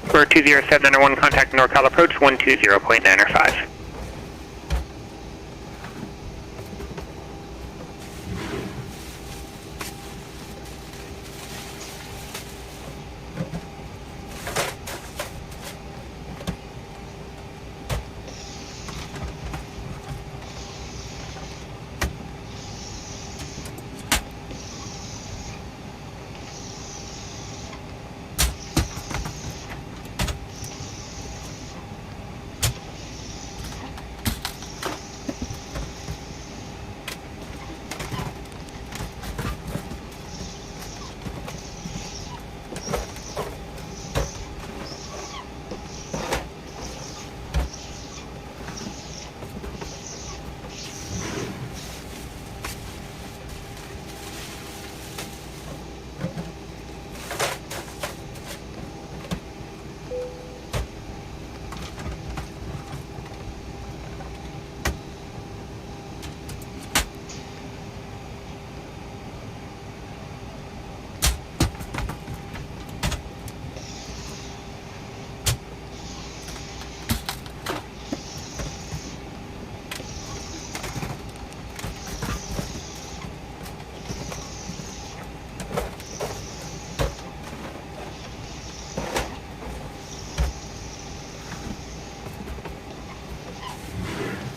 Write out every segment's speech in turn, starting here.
For 20791, contact NorCal approach 120.905.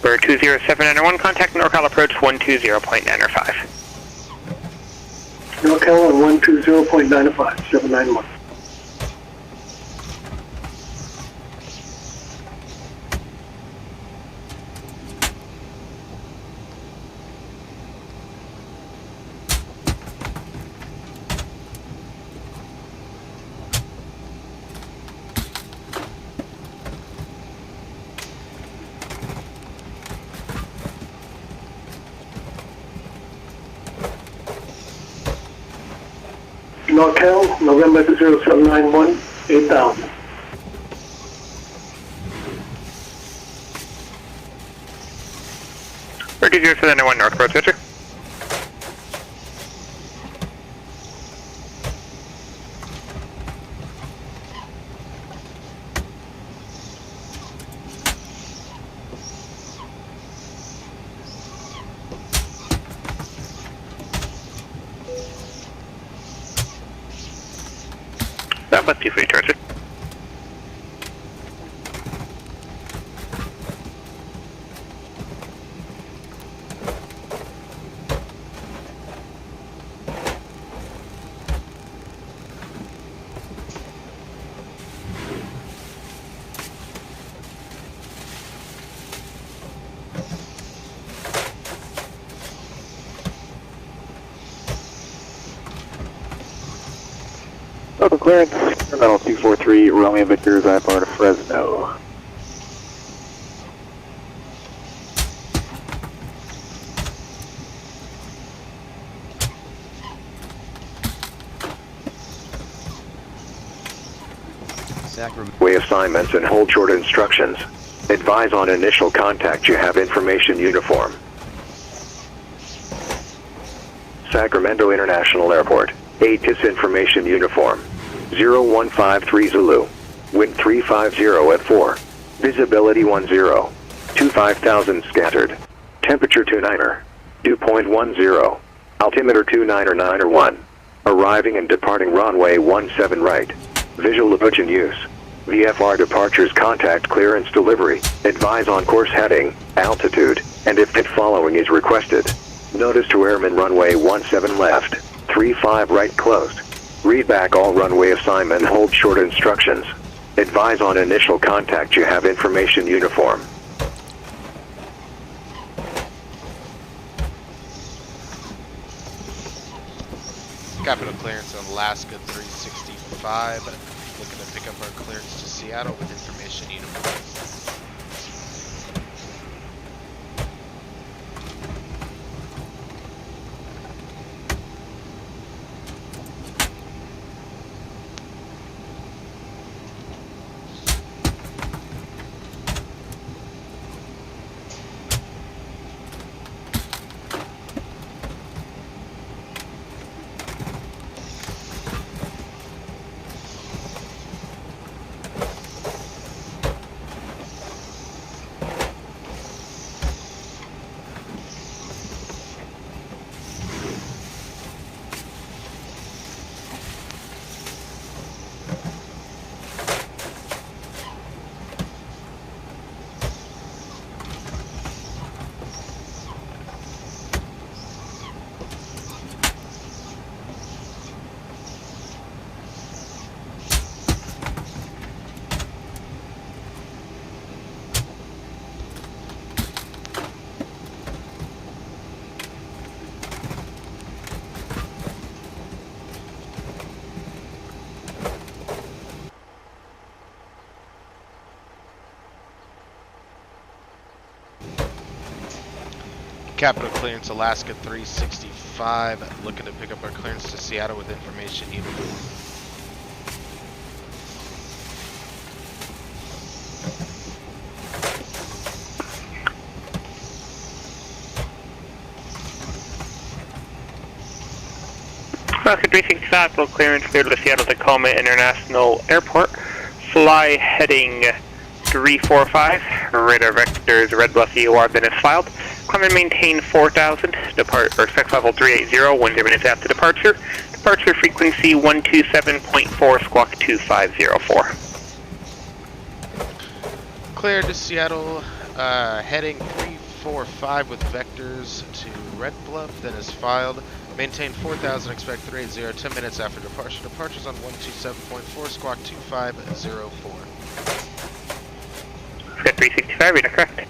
For 20791, contact NorCal approach 120.905. NorCal on 120.905, 791. NorCal, November 0791, 8000. For 20791, North Approach, Roger. Southwest 240, Roger. Local clearance, Sacramento 243, Romeo Victor, Zypar to Fresno. Sacramento. Way assignments and hold short instructions. Advise on initial contact you have information uniform. Sacramento International Airport. ATIS information uniform. 0153 Zulu. Wind 350 at 4. Visibility 10. 25,000 scattered. Temperature 29er. 2.10. Altimeter 29er 1. Arriving and departing runway 17 right. Visual approach in use. VFR departures contact clearance delivery. Advise on course heading, altitude, and if fit following is requested. Notice to airman runway 17 left. 35 right closed. Read back all runway assignment and hold short instructions. Advise on initial contact you have information uniform. Capital clearance on Alaska 365. Looking to pick up our clearance to Seattle with information uniform. Capital clearance Alaska 365, looking to pick up our clearance to Seattle with information needed. Alaska 365, full clearance cleared to Seattle Tacoma International Airport. Fly heading 345, radar vectors red bluff EOR then is filed. Climb and maintain 4000, depart or expect level 380, 1 minutes after departure. Departure frequency 127.4, squawk 2504. Cleared to Seattle, heading 345 with vectors to Red Bluff, then is filed. Maintain 4000, expect 380, 10 minutes after departure. Departure's on 127.4, squawk 2504. Got 365, reader correct.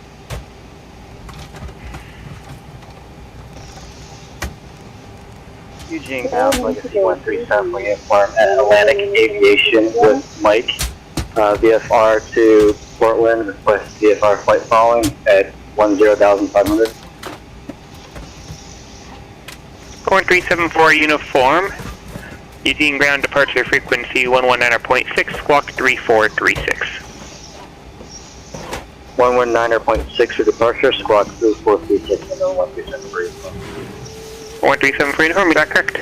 Eugene Ground, Legacy 137, we inform at Atlantic Aviation with Mike. VFR to Portland, request VFR flight following at 10,500. 4374 uniform. Eugene ground departure frequency 119.6, squawk 3436. 119.6 for departure, squawk 3436, and 1373. 1374 uniform, is that correct?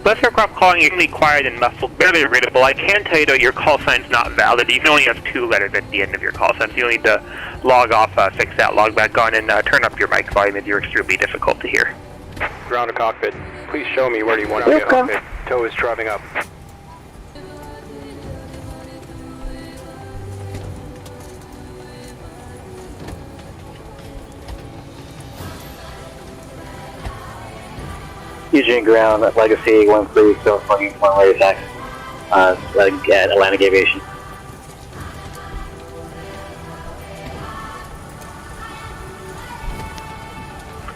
Less aircraft calling usually quiet and muffled, barely readable. I can tell you though your call sign's not valid. You can only have 2 letters at the end of your call sign, so you'll need to log off, fix that, log back on, and turn up your mic volume if you're extremely difficult to hear. Ground to cockpit. Please show me where you want to get cockpit. Tow is driving up. Eugene Ground, Legacy 13, still flying one-way attack at Atlantic Aviation.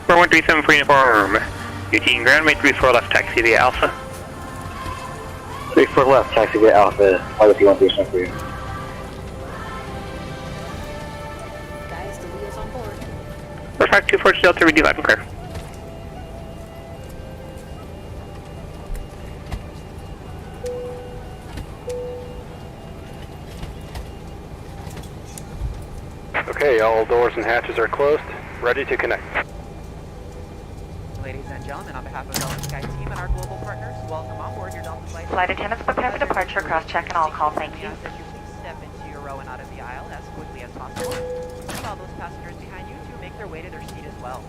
For 1374 uniform, Eugene ground, make 34 left, taxi via Alpha. 34 left, taxi via Alpha, Legacy 1373. Guys, the wheel's on board. Perfect, 24 Delta, redo live and clear. Okay, all doors and hatches are closed. Ready to connect. Ladies and gentlemen, on behalf of Delta Sky Team and our global partners, welcome on board your Delta flight. Flight attendants prepare for departure, cross-check and all call, thank you. We ask that you please step into your row and out of the aisle as quickly as possible. Allow those passengers behind you to make their way to their seat as well.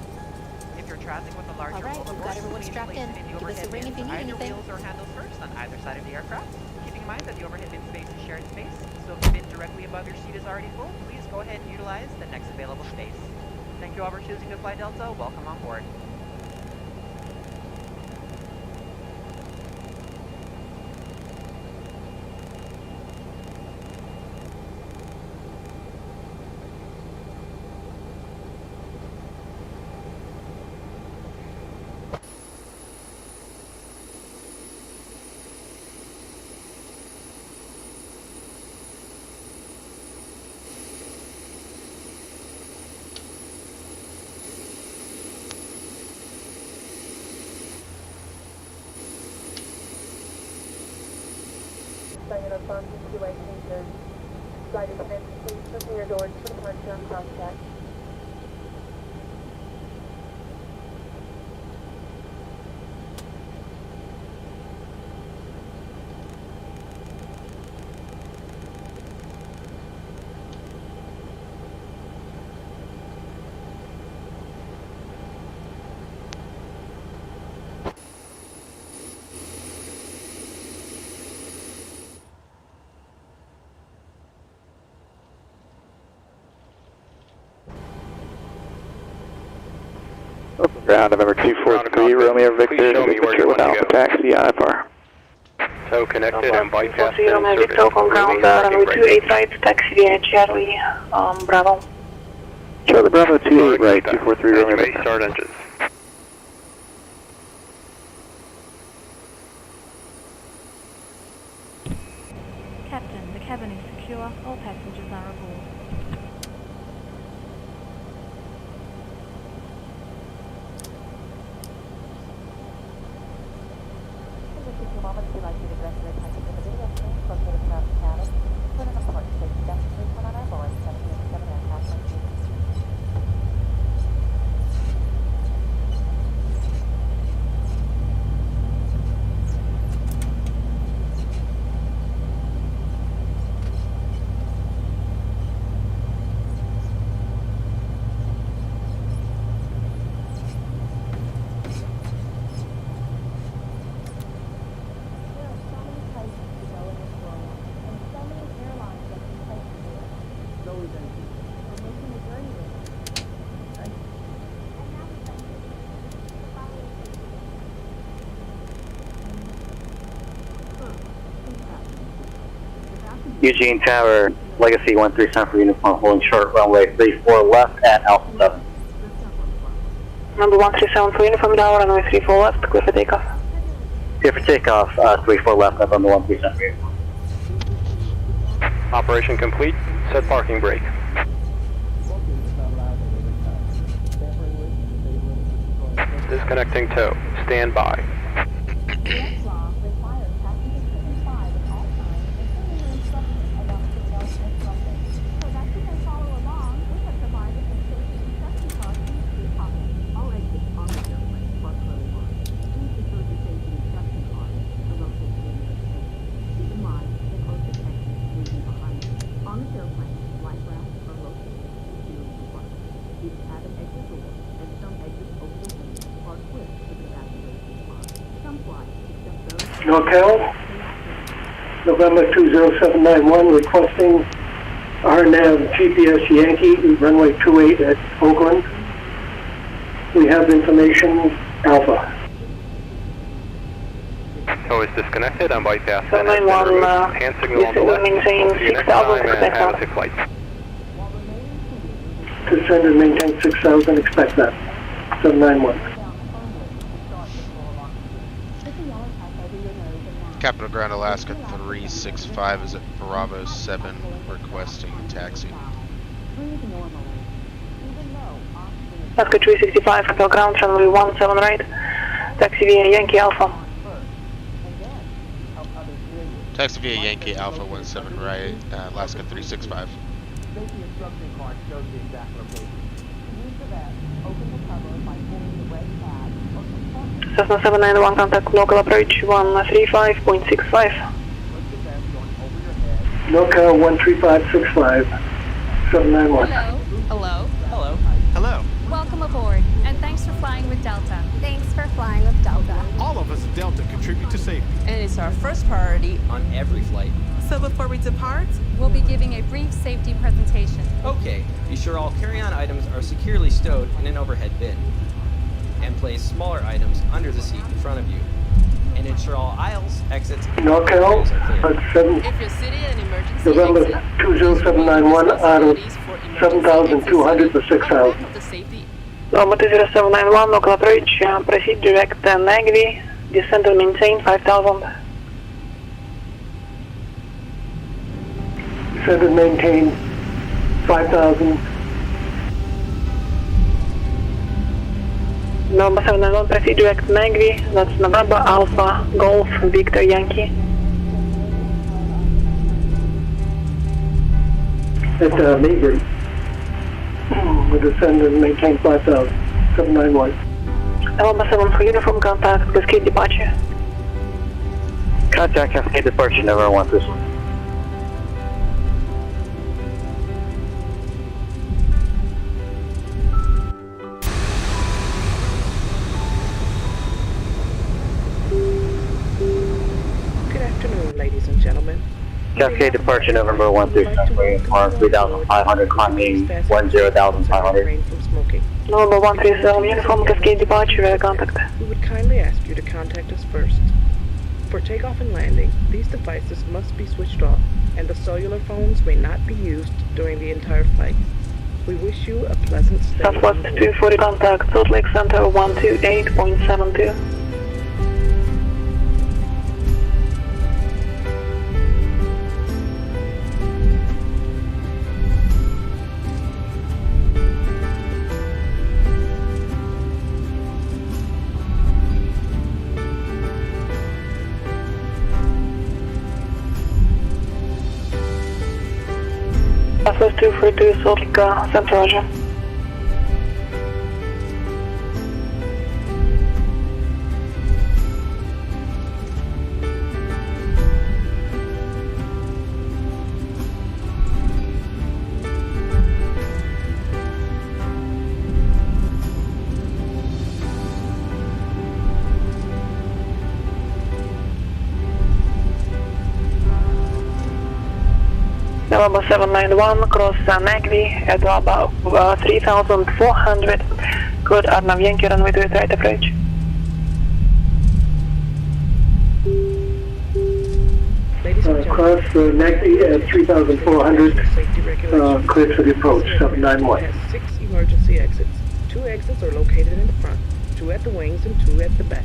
If you're traveling with a larger Alright, roll of we've got everyone please strapped place in. it in the Give us a overhead ring if bins, you need either anything. wheels or handles first on either side of the aircraft. Keeping in mind that the overhead bin space is shared space, so if the bin directly above your seat is already full, please go ahead and utilize the next available space. Thank you all for choosing to fly Delta. Welcome on board. Flight attendants, please open your doors for departure and cross-check. Ground November 243, Romeo Victor, temperature with Alpha taxi, IFR. Tow connected and bypass bin Romeo service. Victor, on ground, runway 28 right, taxi via Charlie, Bravo. Charlie Bravo 28 right, 243 You Romeo. may start engines. Captain, the cabin is secure. All passengers are aboard. In just a few moments, we'd like you to dress your attention to the video screen located throughout the cabin. Put an important safety demonstration on our board 787 aircraft like you. Eugene Tower, Legacy 137 for uniform, holding short runway 34 left at Alpha 7. Number 137 for uniform tower, runway 34 left, clear for takeoff. Clear for takeoff, 34 left, up on the 137 for uniform. Operation complete. Set parking brake. Disconnecting tow. Stand by. NorCal, November 20791, requesting RNAV GPS Yankee, runway 28 at Oakland. We have information, Alpha. Tow is disconnected. I'm bypassing. 791, Hand signal on the left. maintain See you next 6,000, time and expect have a that. safe flight. Descend and maintain 6,000, expect that. 791. Capital Ground Alaska 365 is at Bravo 7 requesting taxi. Alaska 365, Capital Ground, runway 17 right, taxi via Yankee Alpha. Taxi via Yankee Alpha 17 right, Alaska 365. Cessna 791, contact local approach 135.65. NorCal 13565, 791. Hello. Hello. Hello. Welcome aboard, and thanks for flying with Delta. Thanks for flying with Delta. All of us at Delta contribute to safety. And it's our first priority on every flight. So before we depart, We'll be giving a brief safety presentation. Okay, be sure all carry-on items are securely stowed in an overhead bin. And place smaller items under the seat in front of you. And ensure all aisles, exits, and NorCal, doors are clear. 7, if you're sitting in an emergency November exit, 20791, out of 7,200 to 6,000. the safety. Number 20791, local approach, proceed direct Nagby, descend and maintain 5,000. Descend and maintain 5,000. Number 791, proceed direct Nagby, that's November Alpha, Golf, Victor Yankee. At Maybury. We descend and maintain 5,000. 791. Number 7 for uniform, contact Cascade departure. Contact Cascade departure, never want this one. Good afternoon, ladies and gentlemen. Cascade departure, November 137 for uniform, 3,500, climbing 10,500. Number 137, uniform, Cascade departure, via contact. We would kindly ask you to contact us first. For takeoff and landing, these devices must be switched off, and the cellular phones may not be used during the entire flight. We wish you a pleasant stay. Southwest 240 contact, Salt Lake Center 128.72. Southwest 242, Salt Lake Center, Roger. November 791, cross Nagvi at about 3,400. Good, Arnav Yankee, runway 28 right approach. Cross Nagvi at 3,400, clear to the approach, 791. Has 6 emergency exits. 2 exits are located in the front, 2 at the wings and 2 at the back.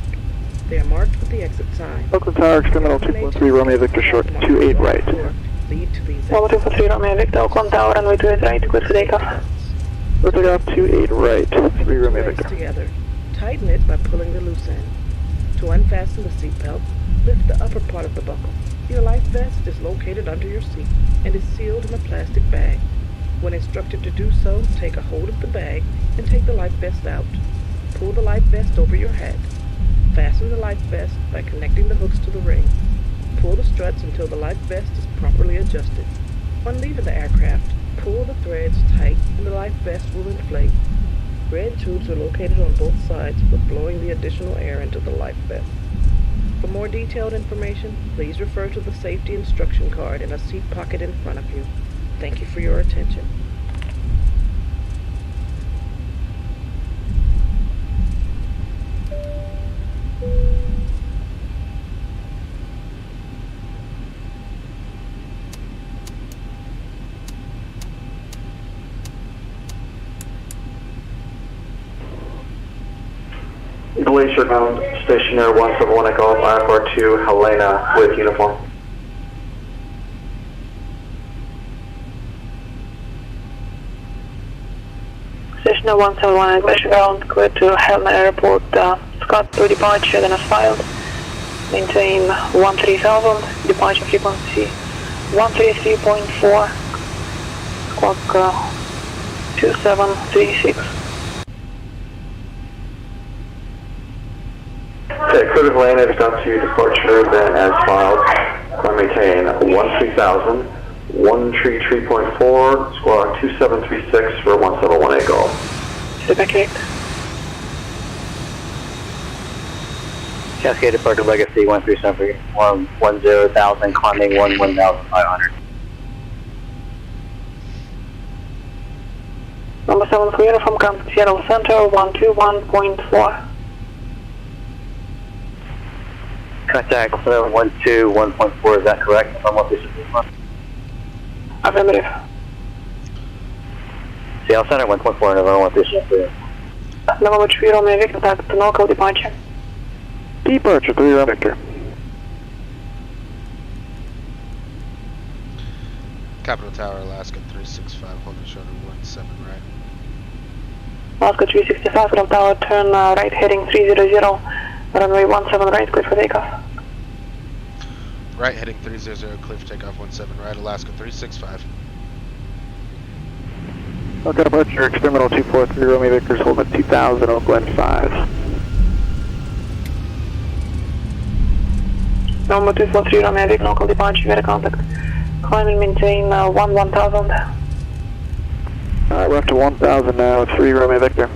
They are marked with the exit sign. Oakland Tower, Experimental 243, Romeo Victor short, 28 right. Lead to these Number 243, Romeo Victor, Oakland Tower, runway 28 right, good for takeoff. We're taking off 28 right, 3 Romeo Victor. Together. Tighten it by pulling the loose end. To unfasten the seatbelt, lift the upper part of the buckle. Your life vest is located under your seat and is sealed in a plastic bag. When instructed to do so, take a hold of the bag and take the life vest out. Pull the life vest over your head. Fasten the life vest by connecting the hooks to the ring. Pull the struts until the life vest is properly adjusted. On leaving the aircraft, pull the threads tight and the life vest will inflate. Red tubes are located on both sides for blowing the additional air into the life vest. For more detailed information, please refer to the safety instruction card in a seat pocket in front of you. Thank you for your attention. Glacier bound, stationer 171 Golf, IFR 2, Helena with uniform. Stationer 171 Glacier bound, clear to Helena Airport, Scott to departure, then as filed. Maintain 13,000, departure frequency 133.4, squawk 2736. Okay, clear to Helena, it's down to departure, then as filed. Maintain 13,000, 133.4, squawk 2736 for 1718 Golf. Is that correct? Cascade departure Legacy 137 for 10,000, climbing 11,500. Number 7 for uniform, come to Seattle Center 121.4. Contact 121.4, is that correct? From what this is? Affirmative. Seattle Center 1.4, November 1 this is. November 3 Romeo Victor, contact to NorCal departure. Departure, 3 Romeo Victor. Capital Tower, Alaska 365, holding short of 17 right. Alaska 365, Capital Tower, turn right heading 300, runway 17 right, clear for takeoff. Right heading 300, clear for takeoff 17 right, Alaska 365. Okay, departure, Experimental 243, Romeo Victor's holding at 2,000, Oakland 5. Number 243 Romeo Victor, local departure, via contact. Climb and maintain 1,000. Alright, we're up to 1,000 now, 3 Romeo Victor.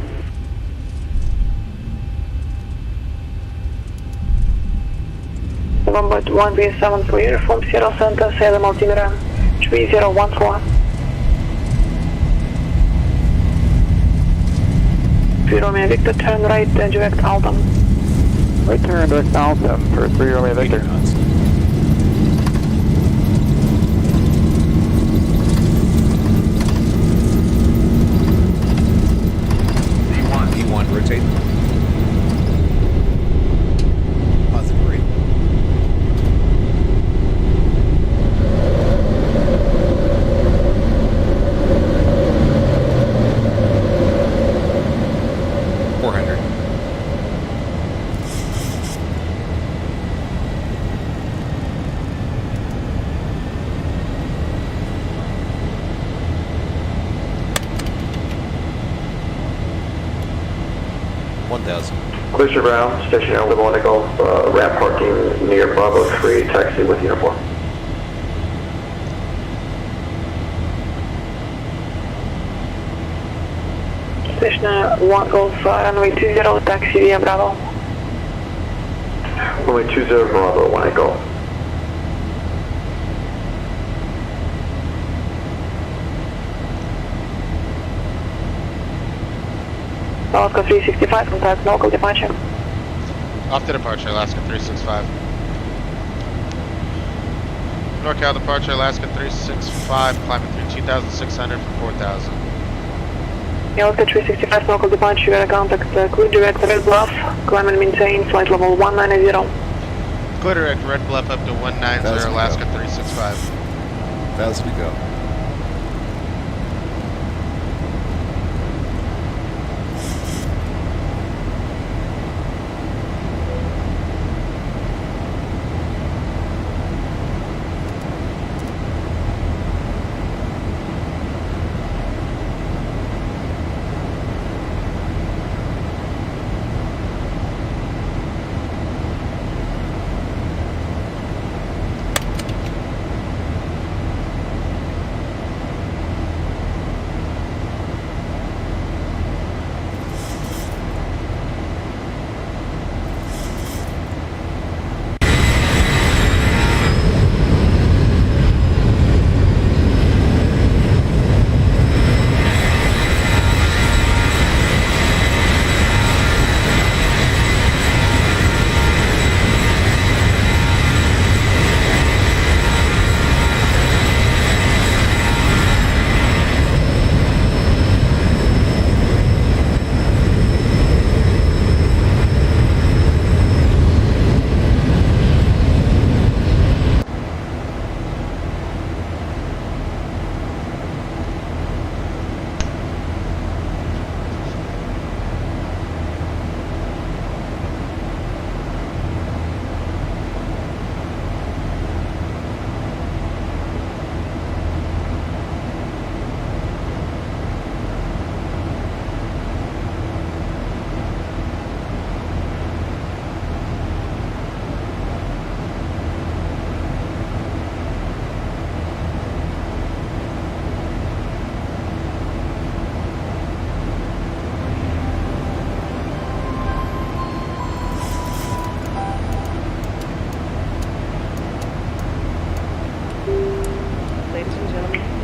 November 137 for uniform, Seattle Center, Seattle altimeter 3014. 3 Romeo Victor, turn right, direct Alton. Right turn, direct Alton for 3 Romeo Victor. 1000. Clear to ground, station on Level 1 Golf, ramp parking near Bravo 3, taxi with uniform. Station 1 Golf, runway 20, taxi via Bravo. Runway 20, Bravo 1 Golf. Alaska 365, contact local departure. Off to departure, Alaska 365. NorCal departure, Alaska 365, climbing through 2,600 for 4,000. Alaska 365, local departure, you gotta contact Clear Direct Red Bluff, climb and maintain flight level 190. Clear Direct Red Bluff up to 190, Alaska 365. 1,000 to go.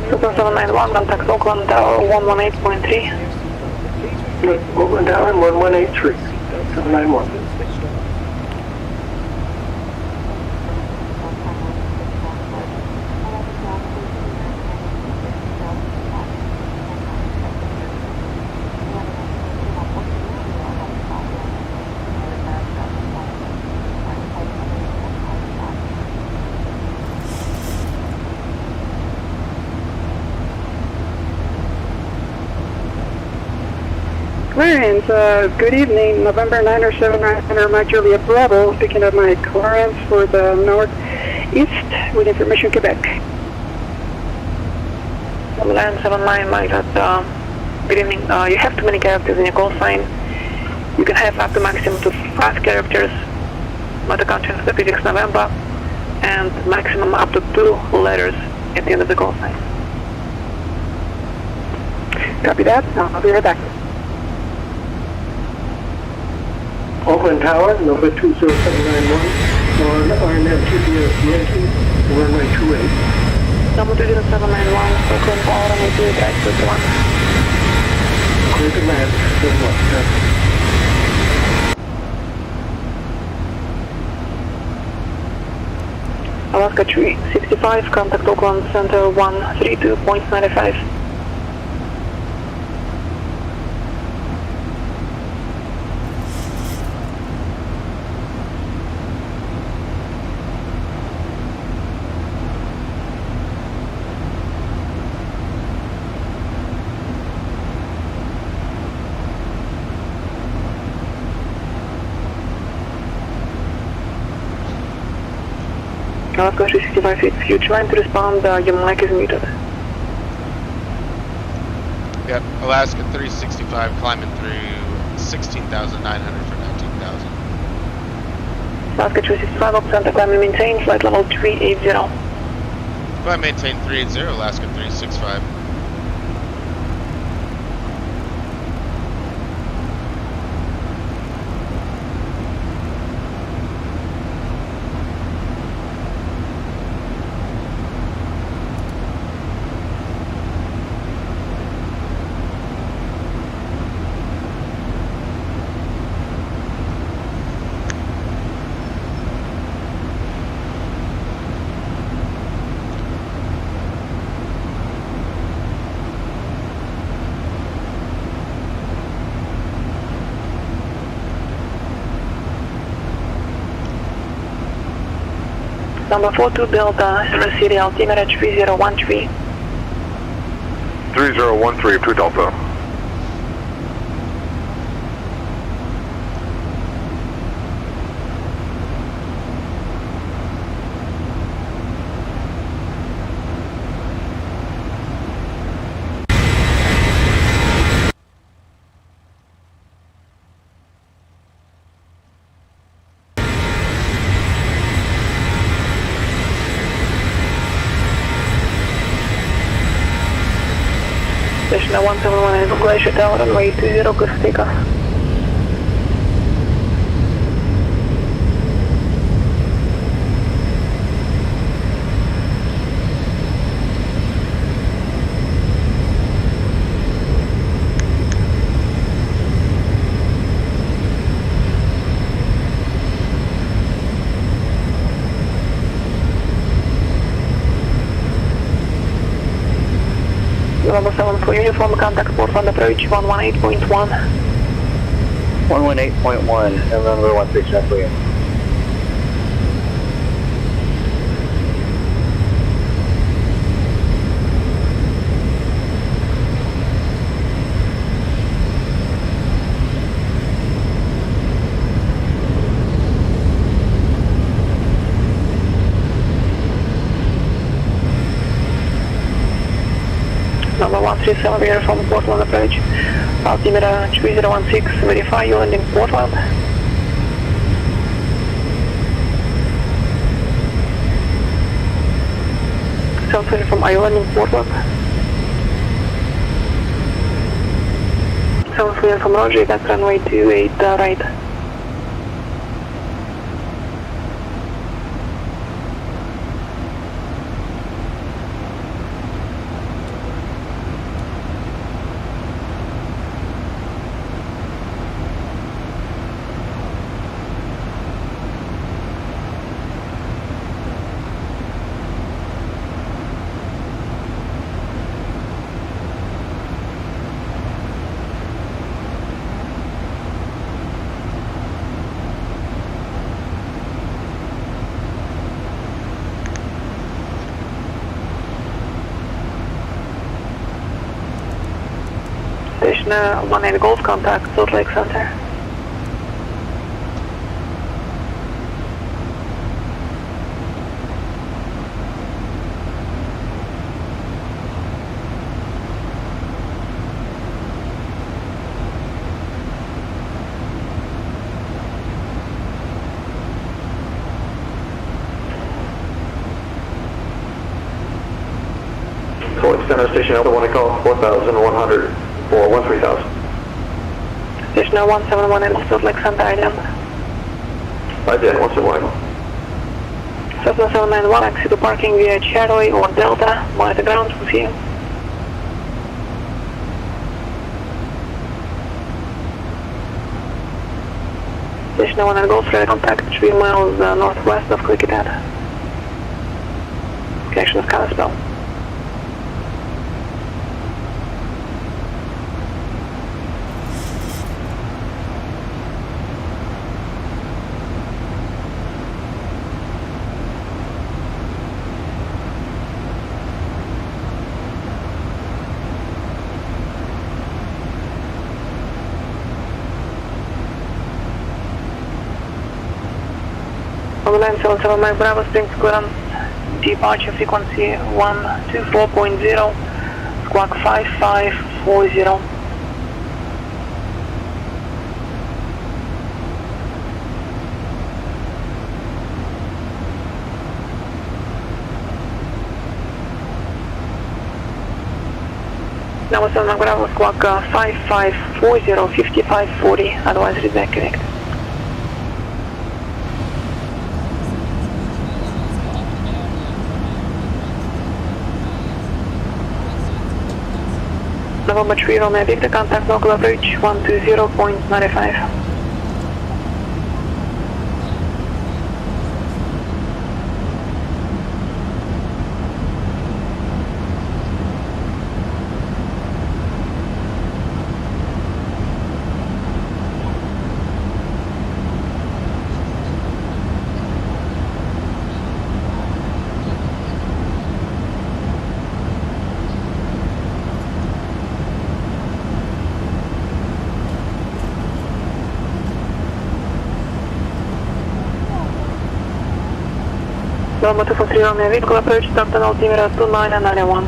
Super 791, contact Oakland Tower 118.3. Oakland Tower 1183, 791. Clearance, good evening, November 9 or 7900, Mike Juliet Bravo, picking up my clearance for the northeast with information Quebec. Land 79, Mike, good evening. You have too many characters in your call sign. You can have up to maximum to 5 characters, not accounting for the prefix November, and maximum up to 2 letters at the end of the call sign. Copy that, I'll be right back. Oakland Tower, number 20791, on RNF GPS Yankee, runway 28. Number 20791, Oakland Tower, runway 28, right, 21. Clear to land, 1. Alaska 365, contact Oakland Center 132.95. Alaska 365, if you're trying to respond, your mic is muted. Yep, Alaska 365 climbing through 16,900 for 19,000. Alaska 365, Oak Center, climb and maintain, flight level 380. Climb maintain 380, Alaska 365. Number 42 Delta, Service City, altimeter 3013. 3013, 2 Delta. Station 171 is Glacier Tower, runway 20, good for takeoff. Number 7 for uniform, contact port on approach 118.1. 118.1, and runway 137 for you. Number 137, we are from Portland approach. Altimeter 3016, verify you landing Portland. Southwest from Iowa landing Portland. Southwest from Roger, you got runway 28 right. Station 18 Golf, contact Salt Lake Center. Center Station Alpha 1, I call 4100 for 13,000. Station 171 in Salt Lake Center, IDM. IDM 171. Cessna 791, exit to parking via Charlie or Delta, monitor ground with you. Station 1 and Golf, ready contact 3 miles northwest of Clicketad. Connection of Kalispell. On the line 77 Mike Bravo, Springs clearance, departure frequency 124.0, squawk 5540. Now 7 Bravo squawk 5540, 5540, otherwise it is correct. November 3 Romeo Victor, contact local approach 120.95. November 243 Romeo Victor, approach Dr. Altimeter 2991.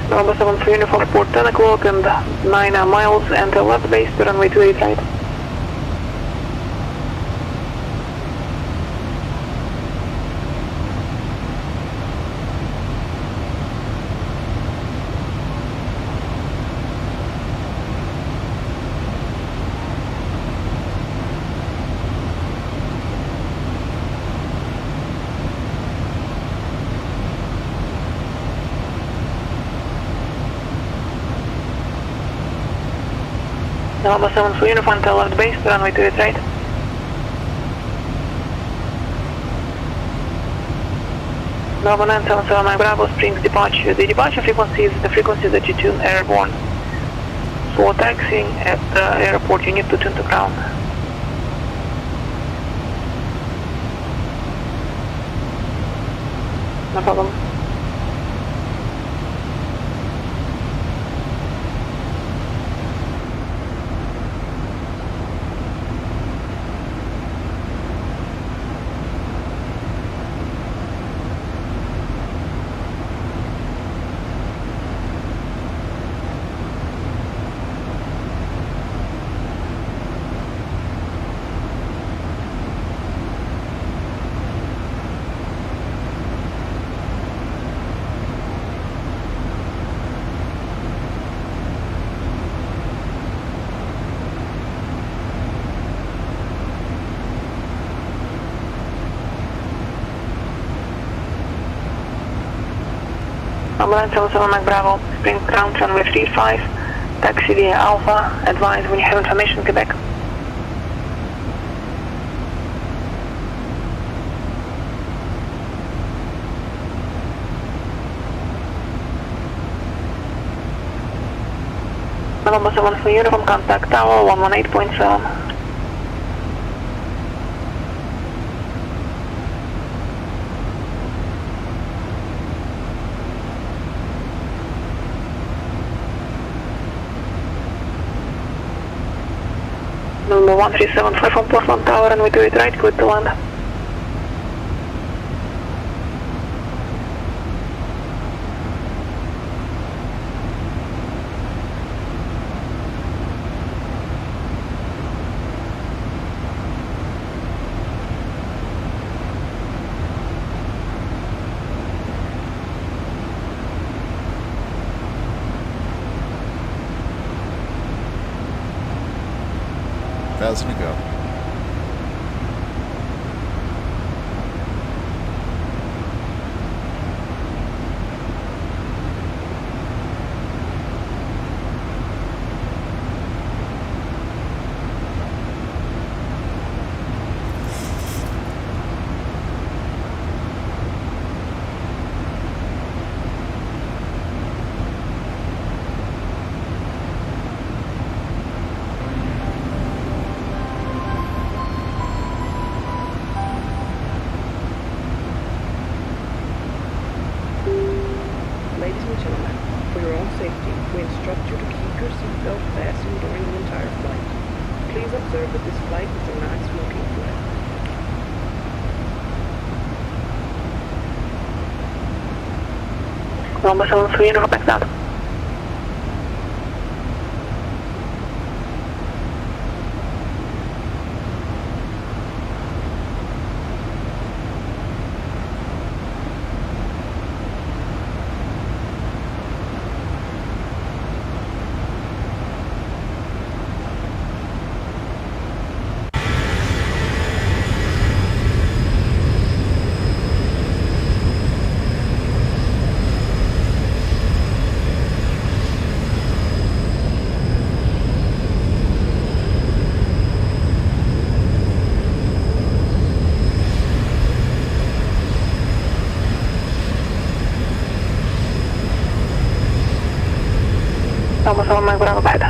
November 73 Uniform Port 10 o'clock and 9 miles, enter left base to runway 28 right. November 7 for Uniform, tell left base, runway 28 right. November 977 Bravo, Springs departure. The departure frequency is the frequency that you tune airborne. For taxiing at the airport, you need to tune to ground. No problem. Ambulance 77 Mike Bravo, Springs ground runway 35, taxi via Alpha, advise when you have information, Quebec. November 7 for Uniform, contact tower 118.7. Number 1375 from Portland Tower and we do it right, clear to land. To go. Ladies and gentlemen, for your own safety, we instruct you to keep your seatbelt fastened during the entire flight. Please observe that this flight is a non-smoking flight. Number 7 for Uniform, back down. Almost on my Bravo ahead.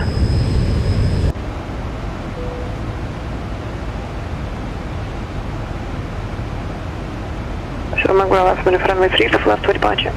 Sure, my Bravo has been in front of 3 left left to departure.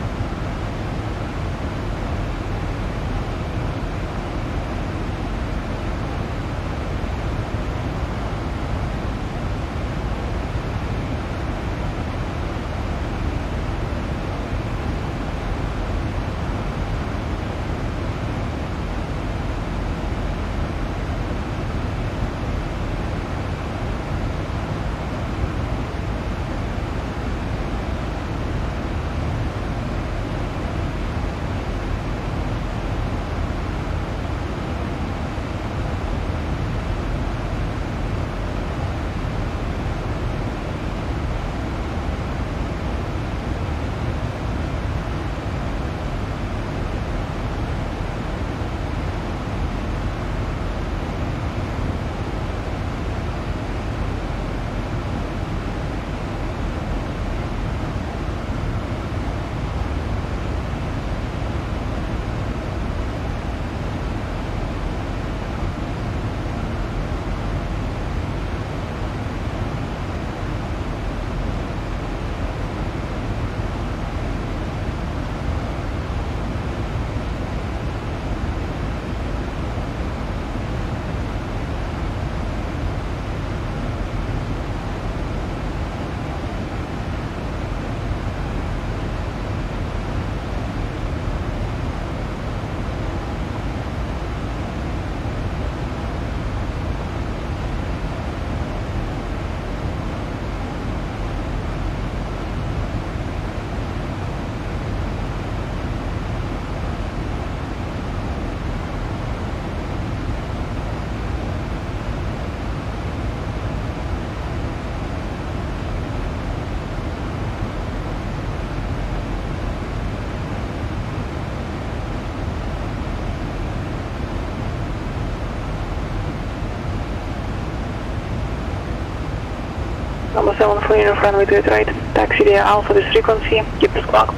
Number 7 for you in front of me to the right. Taxi the Alpha this frequency. Keep this clock.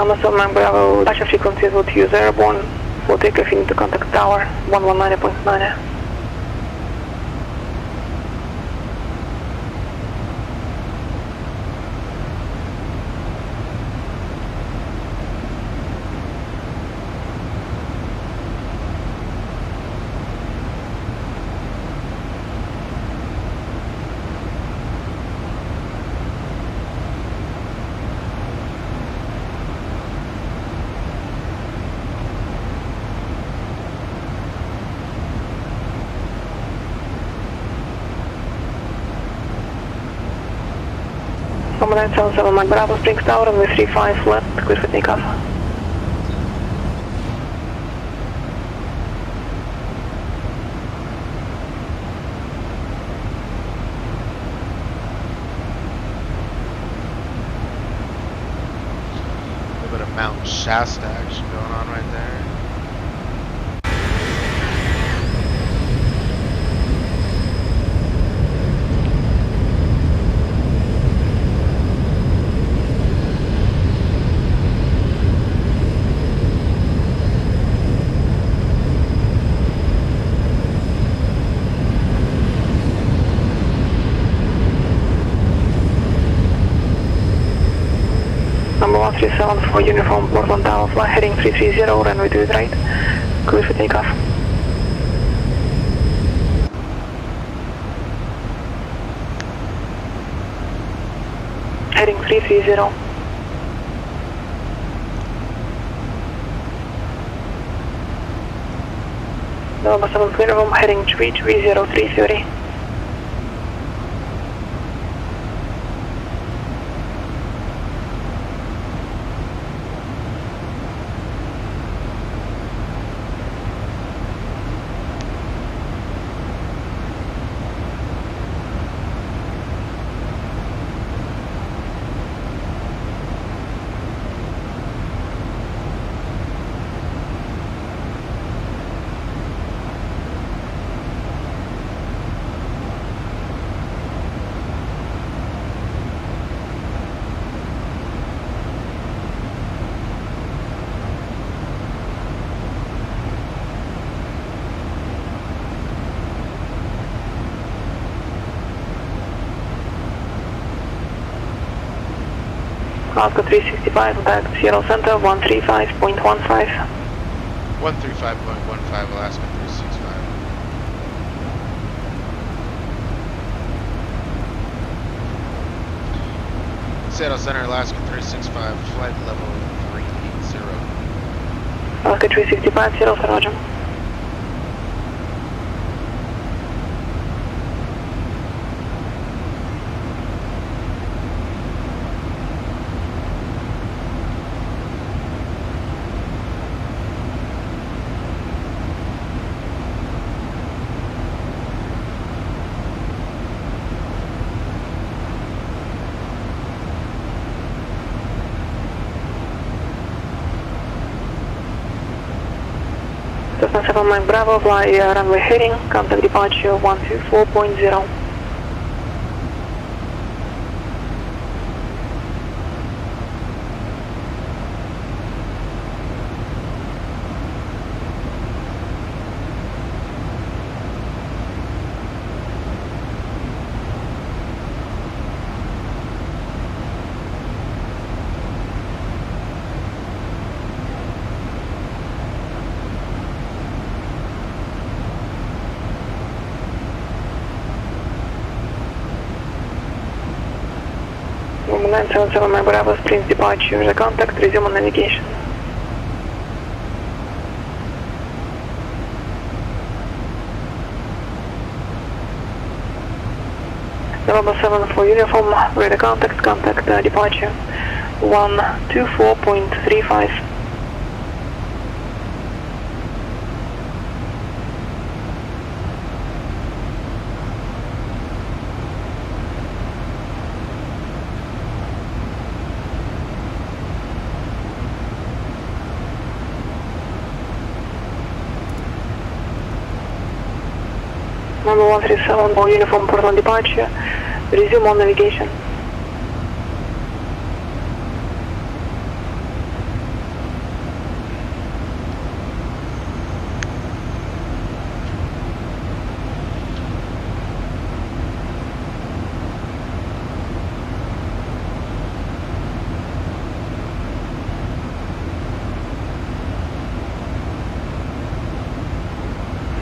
Number 7 Bravo, Dasha frequencies will use airborne. We'll take off into contact tower 119.9. Number 977 Mike Bravo, Springs Tower, runway 35 left, clear for takeoff. A little bit of Mount Shasta action going on right there. Number 137 for uniform, Portland Tower, fly heading 330, runway 2 right, clear for takeoff. Heading 330. Number 7 clear room, heading 330, 330. Alaska 365, back to Seattle Center, 135.15. 135.15, Alaska 365. Seattle Center, Alaska 365, flight level 380. Alaska 365, Seattle Center, roger. Cessna 7 Mike Bravo, fly runway heading, contact departure 124.0. Number 977 Mike Bravo, Springs departure, the contact, resume on navigation. Number 7 for uniform, radar contact, departure 124.35. Number 137 for uniform, Portland departure, resume on navigation.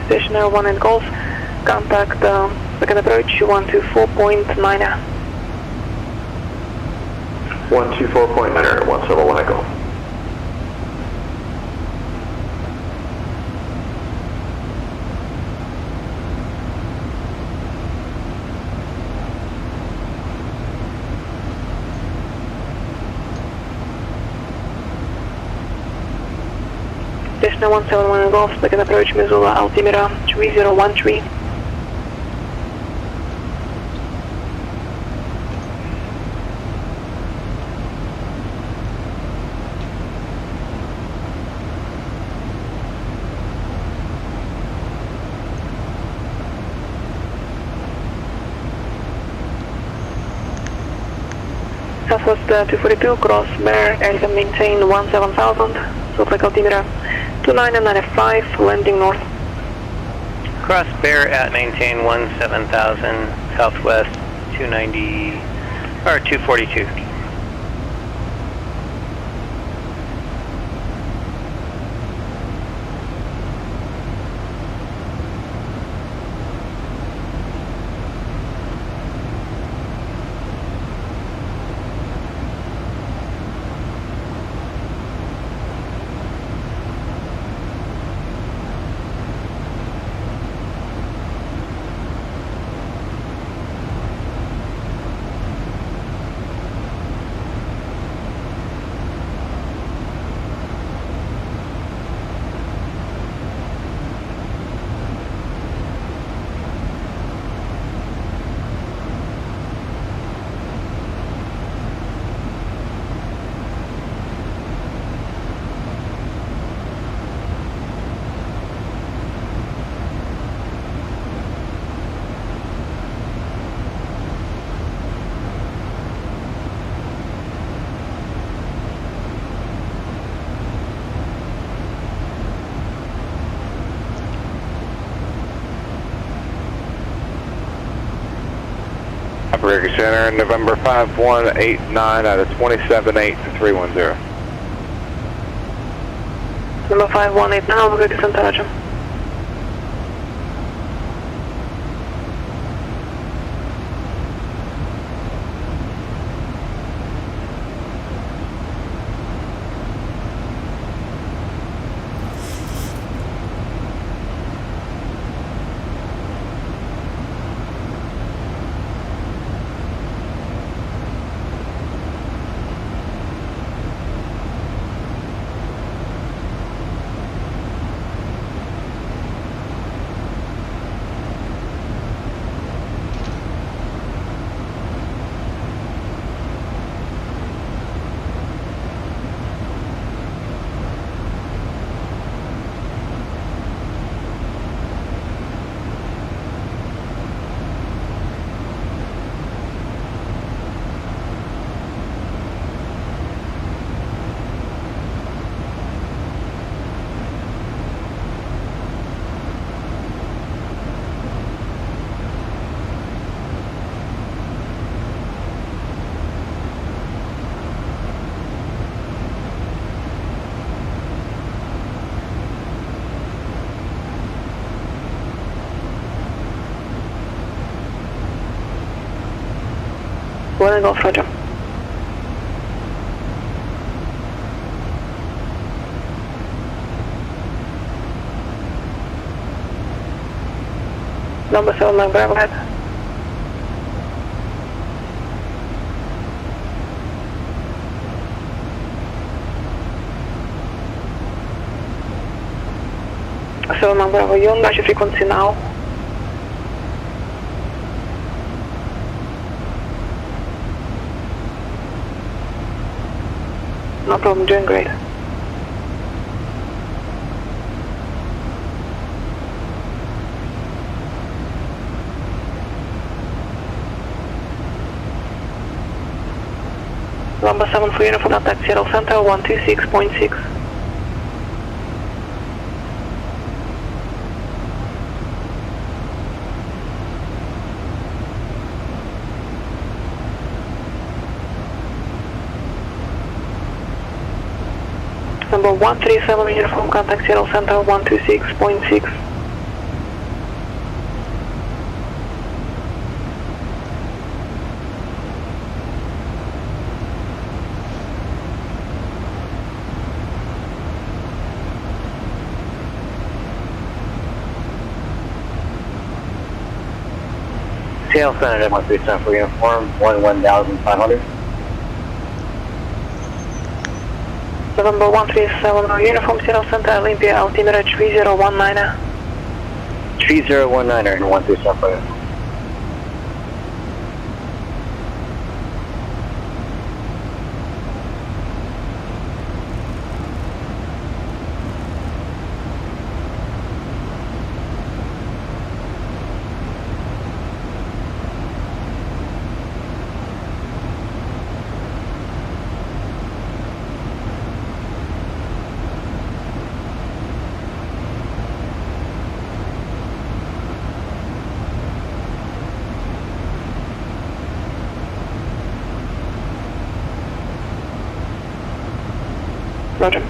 Stationary 1 and Golf, contact second approach 124.9. 124.9, 171 Echo. Cessna 171 Golf, second approach Missoula, altimeter 3013. Southwest 242, cross Bear, Elkham maintain 17,000, Salt Lake altimeter 2995, landing north. Cross Bear at maintain 17,000, Southwest 290, or 242. Operator Center, November 5189 out of 278-310. Number 518 now, Operator Center, Roger. Golden Golf, Roger. Number 79 Bravo ahead. So Bravo, you on your frequency now. No problem, doing great. Number 7 for uniform contact Seattle Center 126.6. Number 137 uniform contact Seattle Center 126.6. Seattle Center 137 for uniform 11,500. November 137 Uniform Seattle Center, Olympia, altimeter 3019. 3019 and 137. Roger.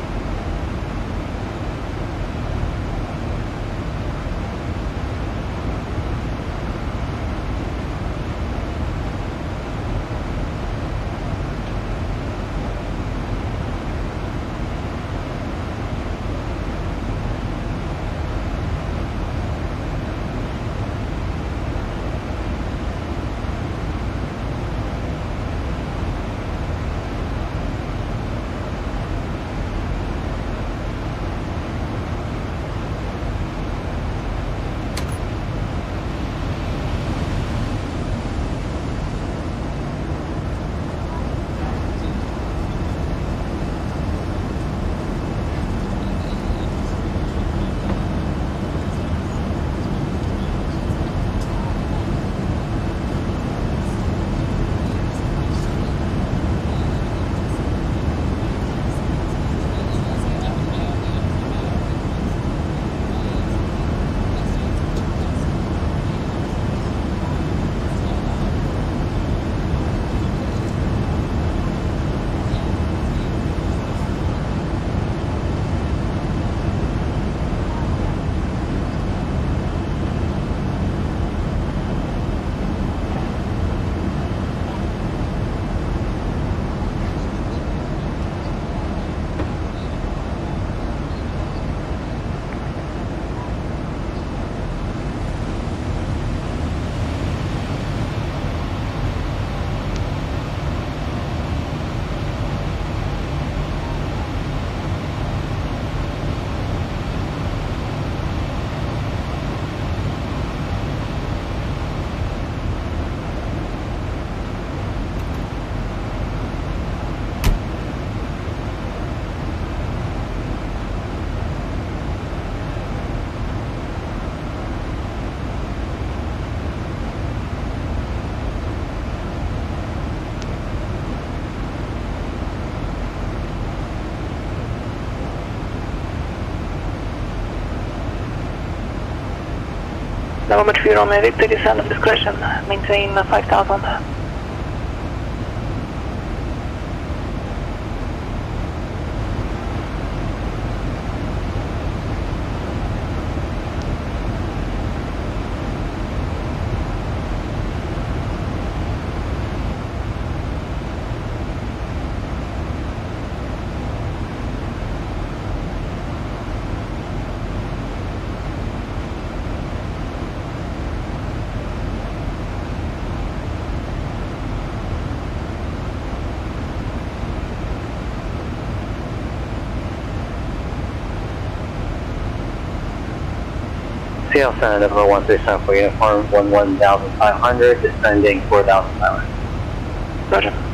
November 3 Romeo Victor, descend of discretion, maintain 5000. Seattle Center, November 137 for uniform, 11,500, descending 4,500. Roger.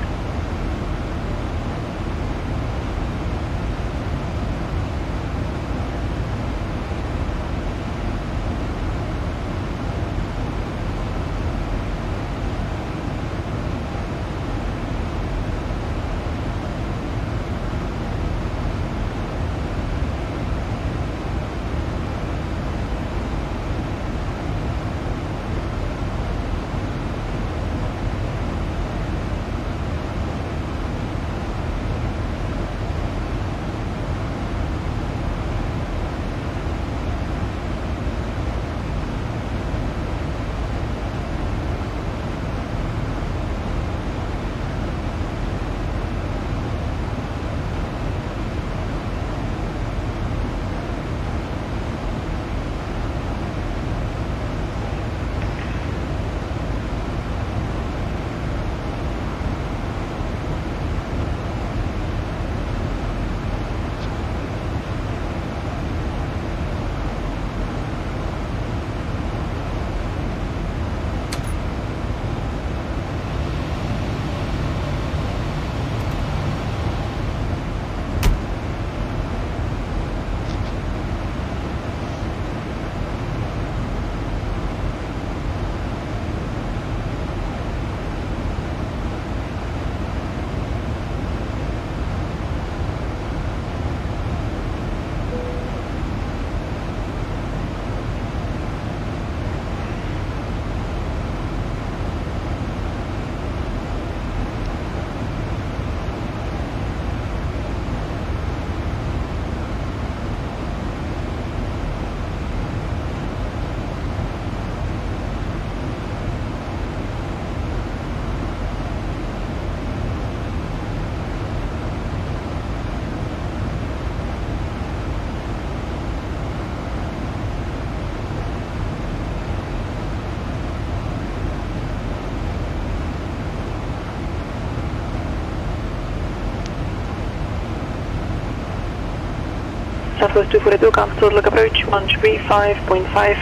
Southwest 242, cancelled, look approach 135.5.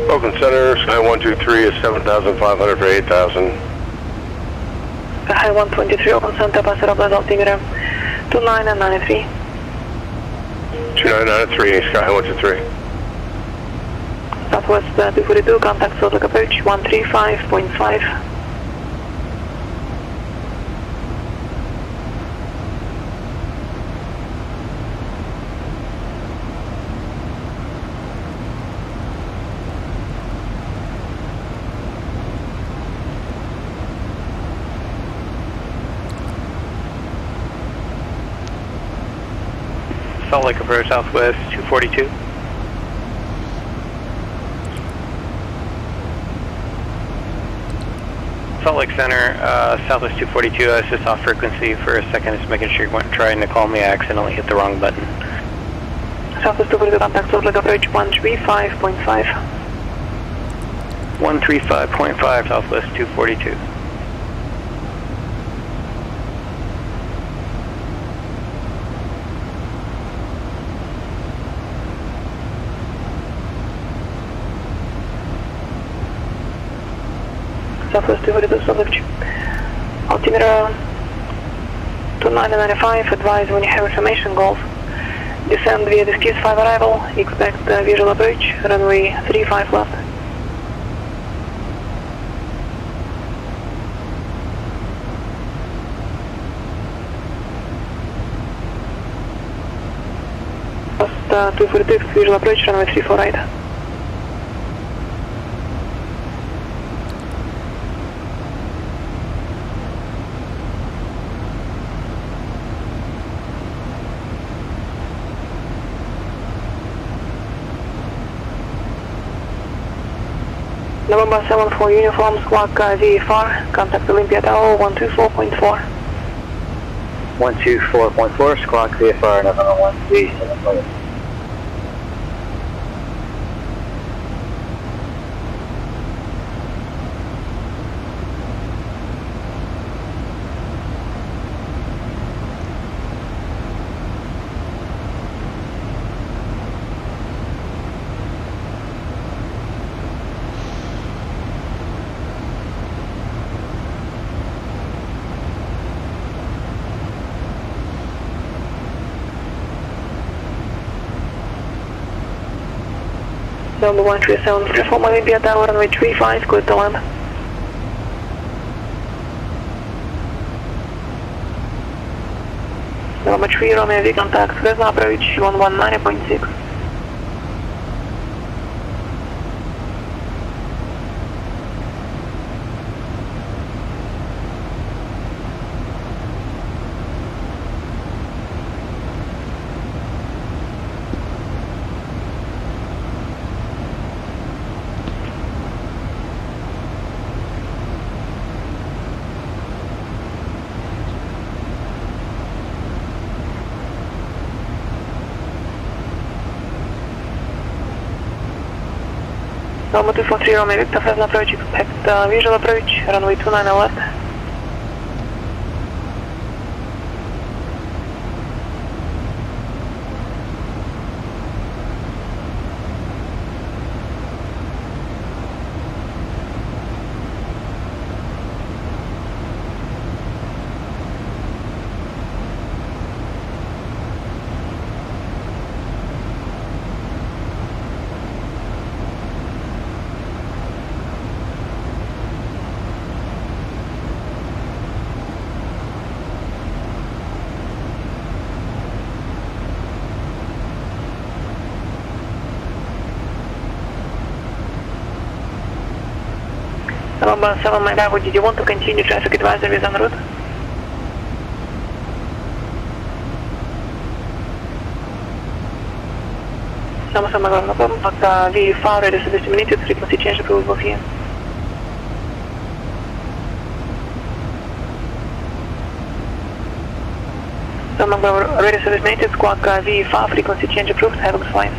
Oakland Center, Sky 123 is 7,500 for 8,000. Sky 123, Oakland Center, pass it up, altimeter 2993. 2993, Sky 123. Southwest 242, contact Salt Lake approach 135.5. Salt Lake approach Southwest 242. Salt Lake Center, Southwest 242, I was just off frequency for a second, just making sure you weren't trying to call me, I accidentally hit the wrong button. Southwest 242, contact Salt Lake approach 135.5. 135.5, Southwest 242. Southwest 242, Salt Lake altimeter 2995, advise when you have information goals. Descend via the skis 5 arrival, expect visual approach, runway 35 left. Southwest 242, visual approach, runway 34 right. November 7 for uniform squawk VFR, contact Olympia Tower 124.4. 124.4, squawk VFR, November 137. Number 137, platform Olympia Tower, runway 35, clear to land. Number 3, Romeo V, contact Fresno approach 119.6. Number 243, Romeo Victor, Fresno approach, expect visual approach, runway 29 left. Number 7, my Bravo, did you want to continue traffic advisories en route? Number 7, my Bravo, no problem, but VFR, radio service terminated, frequency change approvable here. Number 7, my Bravo, radio service terminated, squawk VFR, frequency change approved, have a good flight.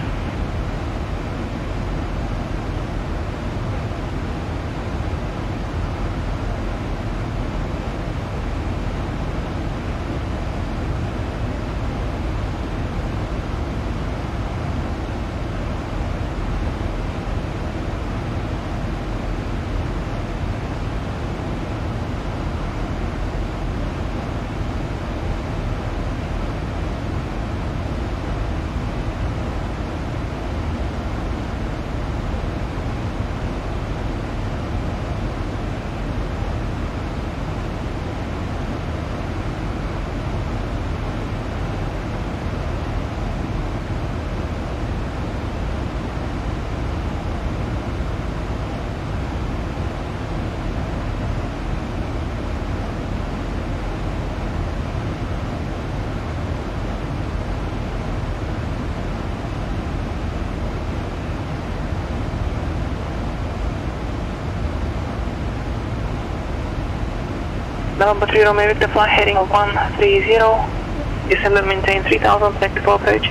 November 3 Romeo Victor fly heading 130. Descend and maintain 3000, back to full approach.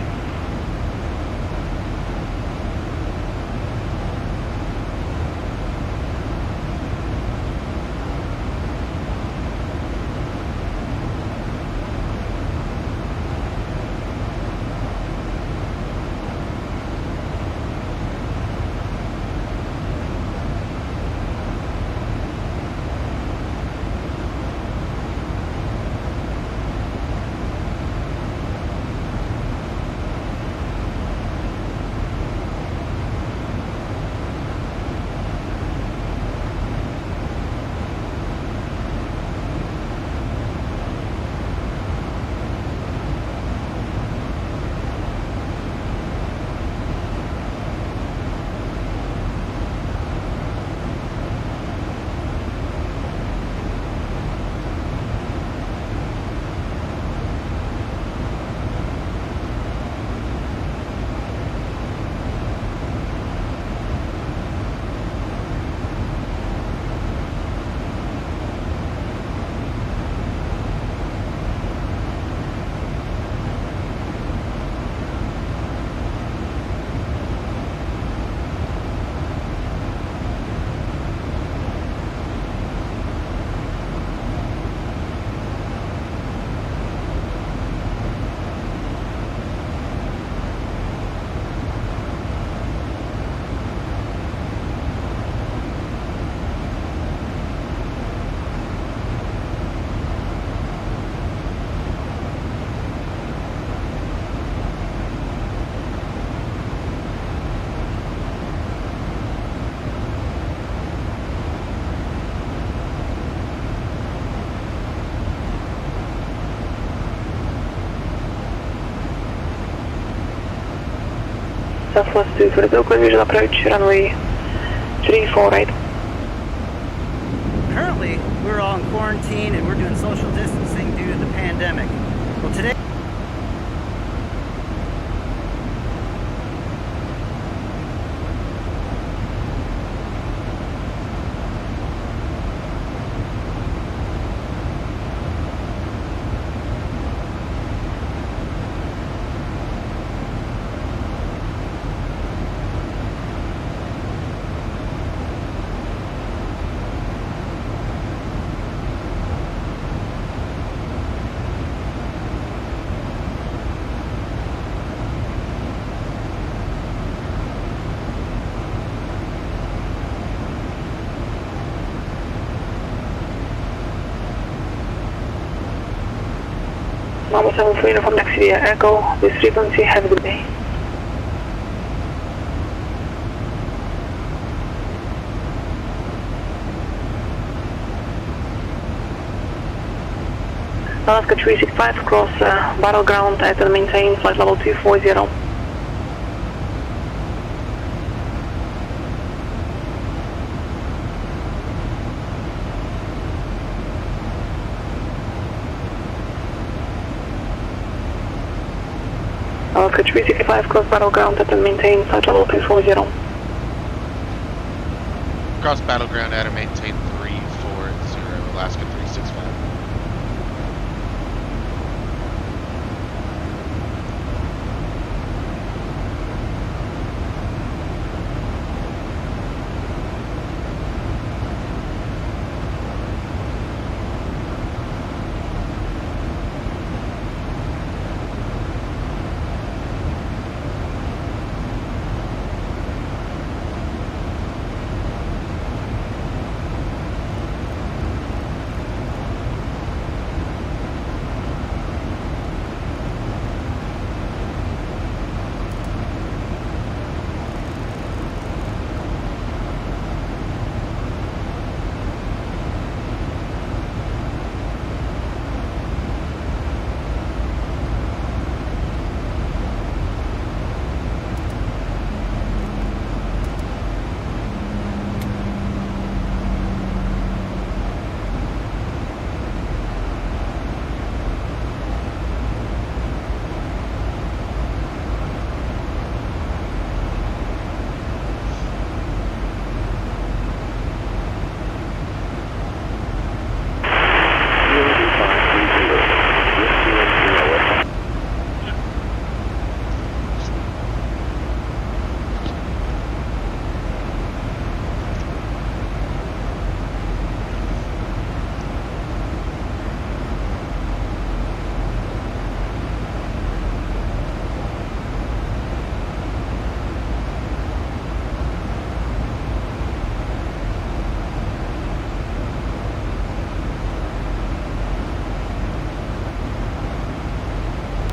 Southwest 2 for the Oakland visual approach, runway 348. Currently, we're all in quarantine and we're doing social distancing due to the pandemic. Well, today... Mama 7 for uniform taxi via Echo, this frequency, have a good day. Alaska 365 cross battleground at and maintain flight level 240. Alaska 365 cross battleground at and maintain flight level 240. Cross battleground at and maintain 340, Alaska 365.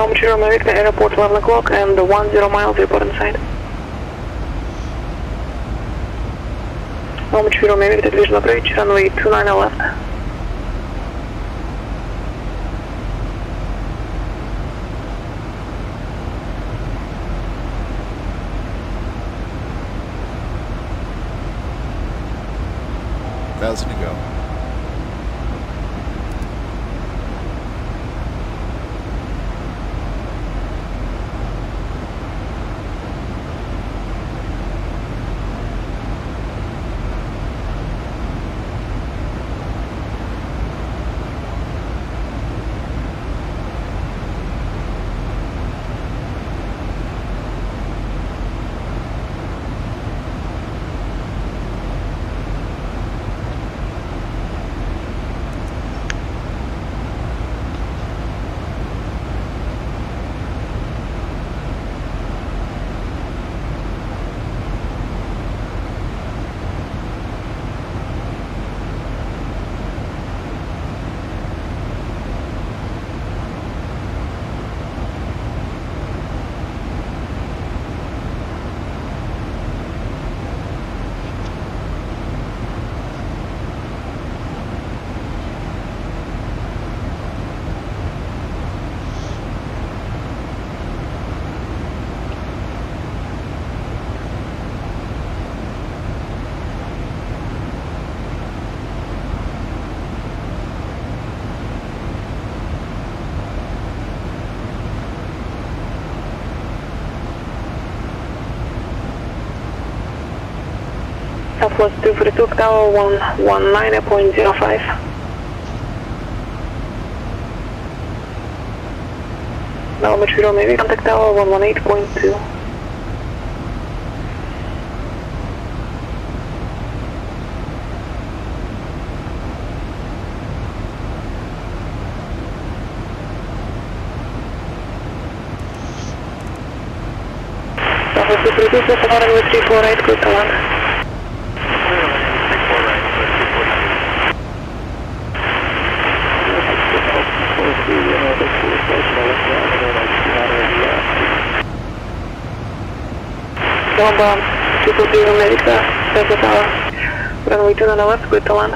Almaty Romeo Victor, airport 11 o'clock and 10 miles, report inside. Almaty Romeo Victor, division approach, runway 29 left. Thousand to go. Southwest 242 tower 119.05. Almaty Romeo Victor, contact tower 118.2. Southwest 242, runway 348, clear to land. Number 243 America, Delta Tower, runway 29 left, clear to land.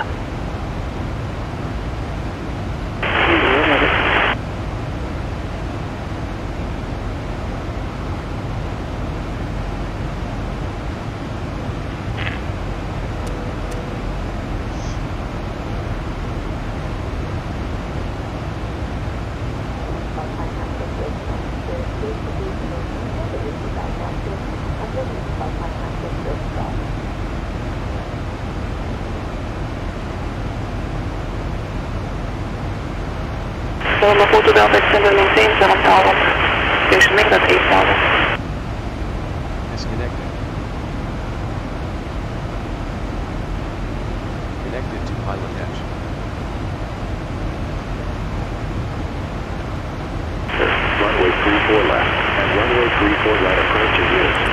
Lima 4 to Delta extended maintain 7,000. Station make that 8,000. Disconnected. Connected to PilotEdge. Runway 34 left, and runway 34 right approach is used.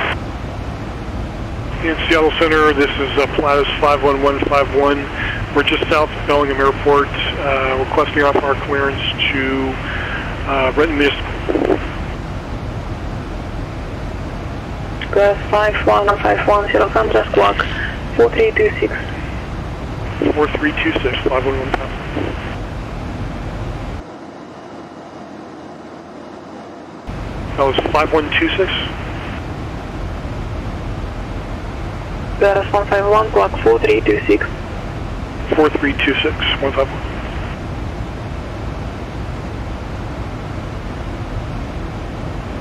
In Seattle Center, this is Pilatus 51151. We're just south of Bellingham Airport, requesting off-hour clearance to Renton Municipal. Grass 5151, Seattle Center, squawk 4326. 4326, 511. That was 5126. Grass 151, squawk 4326. 4326, 151.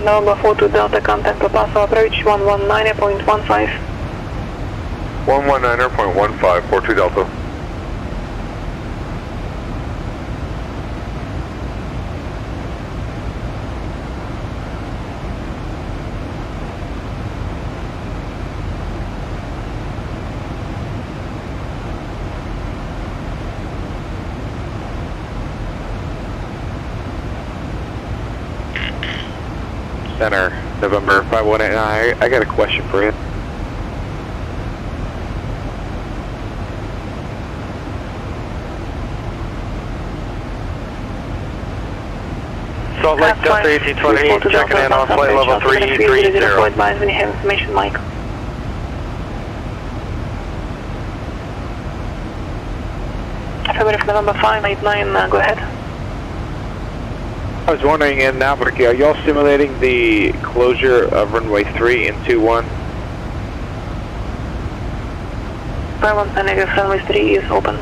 Number 42 Delta, contact El Paso approach 119.15. 119.15, 42 Delta. Center, November 518. I got a question for you. Salt Lake Delta 1828, checking in on flight level 330. Advise when you have information, Mike. February of November 589, go ahead. I was wondering, in Albuquerque, are y'all simulating the closure of runway 3 and 21? Negative, runway 3 is open.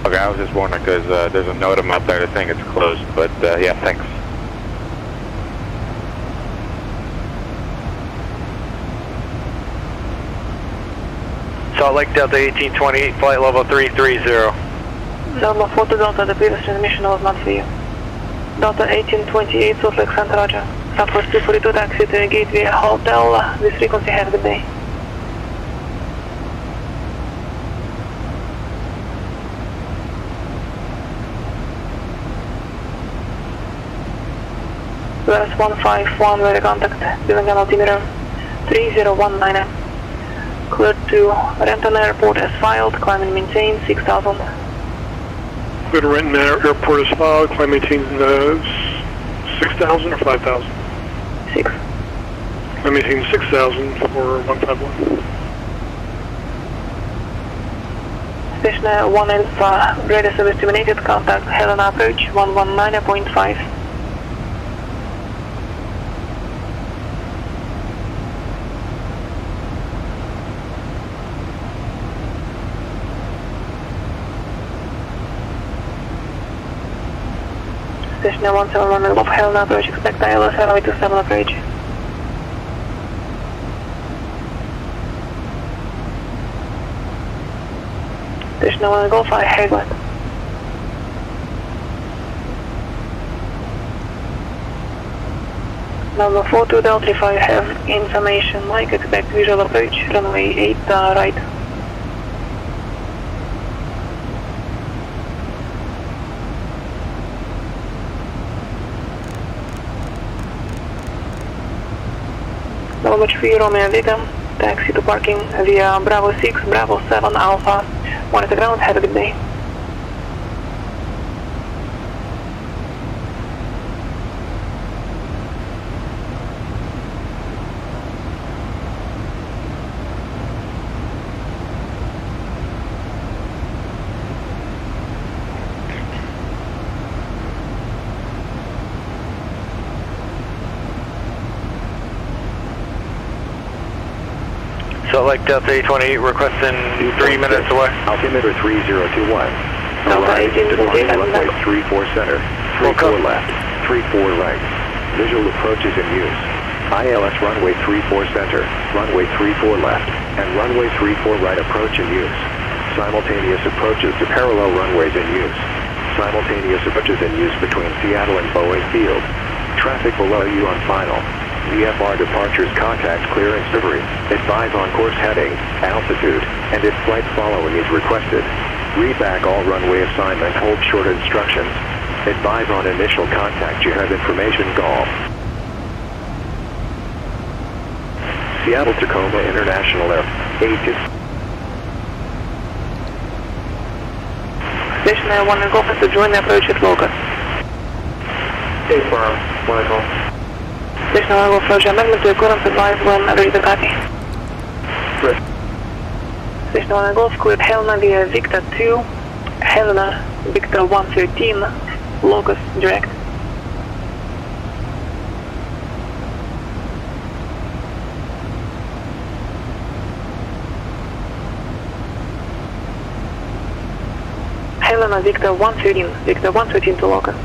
Okay, I was just wondering because there's a NOTAM out there saying it's closed, but yeah, thanks. Salt Lake Delta 1828, flight level 330. Delta 4 to Delta, the previous transmission was not for you. Delta 1828, Salt Lake Center, Roger. Southwest 242, taxi to Gateway Hotel, this frequency, have a good day. Whereas 151, very contact, building an altimeter 3019. Cleared to Renton Airport as filed, climb and maintain 6000. Go to Renton Airport as filed, climb maintain 6,000 or 5,000? 6. Climb maintain 6,000 for 151. Station 1 is radio service terminated, contact Helena approach 119.5. Station 171 Love Helena approach, expect ILS 727 approach. Station 1 Golf, I Haglett. Number 42 Delta, if I have information, Mike, expect visual approach, runway 8 right. November 3 Romeo Vega, taxi to parking via Bravo 6, Bravo 7 Alpha. Monitor ground, have a good day. Salt Lake Delta 828, requesting 3 minutes away. Altimeter 3021. Arrive to departing runway 34 center. 34 left. 34 right. Visual approach is in use. ILS runway 34 center, runway 34 left, and runway 34 right approach in use. Simultaneous approaches to parallel runways in use. Simultaneous approaches in use between Seattle and Boeing Field. Traffic below you on final. VFR departures contact clearance delivery. Advise on course heading, altitude, and if flight following is requested. Read back all runway assignment, hold short instructions. Advise on initial contact, you have information golf. Seattle Tacoma International Air 8 is... Station 1 Golf to join the approach at Locust. Hey, firm. Michael. Station 1 Golf Roger, amendment to current advise when ready to copy. Good. Station 1 Golf cleared Helena via Victor 2, Helena, Victor 113, Locust direct. Helena, Victor 113 to Locust.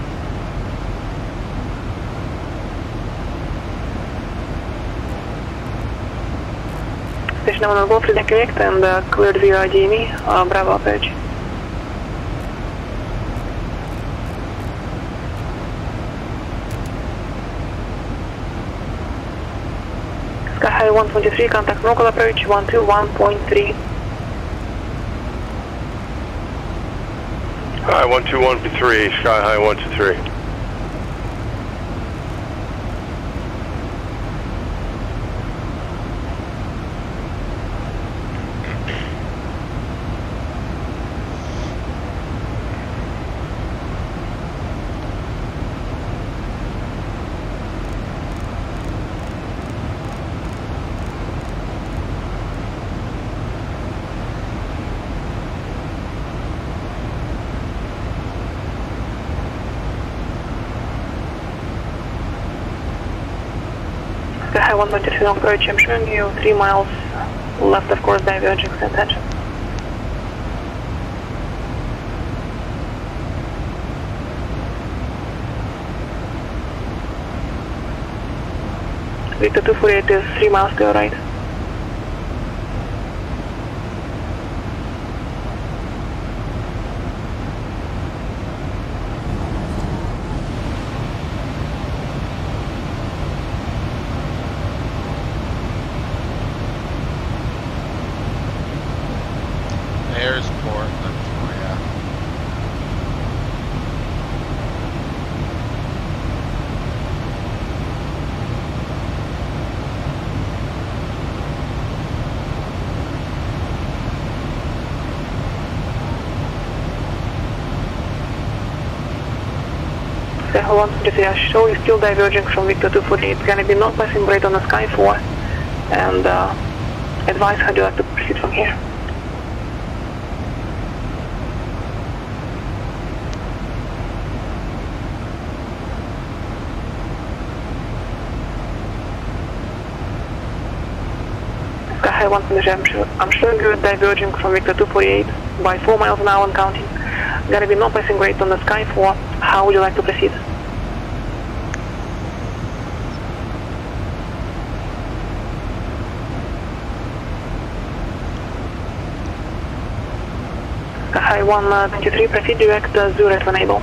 Station 1 Golf is correct and cleared via DME, Bravo approach. Sky High 123, contact local approach 121.3. Hi, 121.3, Sky High 123. Sky 123 on approach, I'm showing you 3 miles left of course diverging, same attention. Victor 248 is 3 miles to your right. There's Portland for ya. Sky 123, I show you still diverging from Victor 248. It's gonna be not passing grade on the Sky 4 and advise how do you like to proceed from here. Sky 123, I'm showing you diverging from Victor 248 by 4 miles an hour and counting. Gonna be no passing grade on the Sky 4. How would you like to proceed? Sky 123, proceed direct Zurich when able.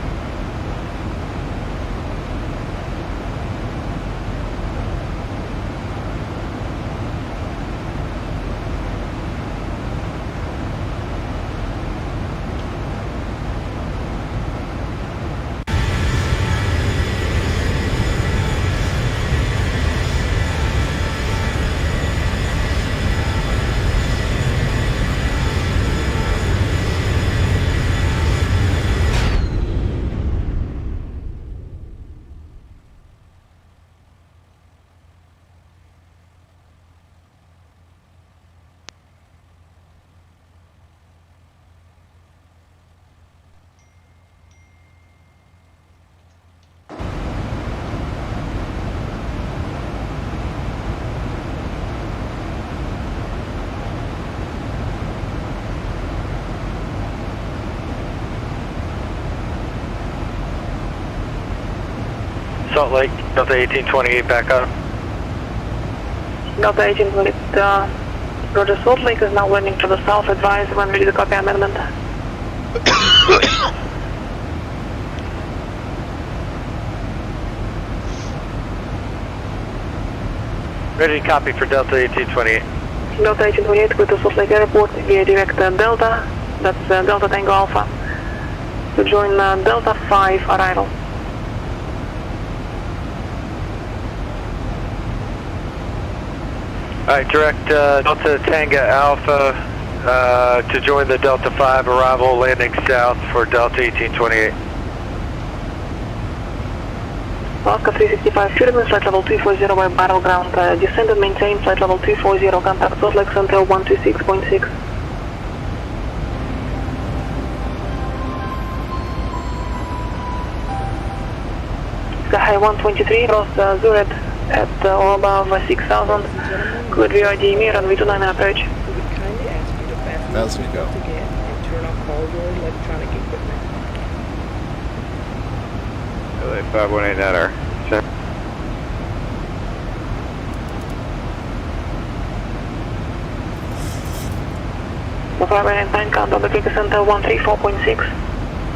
Salt Lake, Delta 1828 back up. Delta 1828, Roger, Salt Lake is now landing to the south. Advise when ready to copy amendment. Ready to copy for Delta 1828. Delta 1828, go to Salt Lake Airport via direct Delta, that's Delta Tango Alpha, to join Delta 5 arrival. Alright, direct Delta Tango Alpha to join the Delta 5 arrival, landing south for Delta 1828. Alaska 365, should have been flight level 240 by battleground, descend and maintain flight level 240, contact Salt Lake Center 126.6. Sky 123, cross Zurich at or above 6,000, good VRD mir and V29 approach. We kindly ask you to fasten your seatbelt again and turn off all your electronic equipment. LA 518 at our center. The 589 count on the City Center 134.6.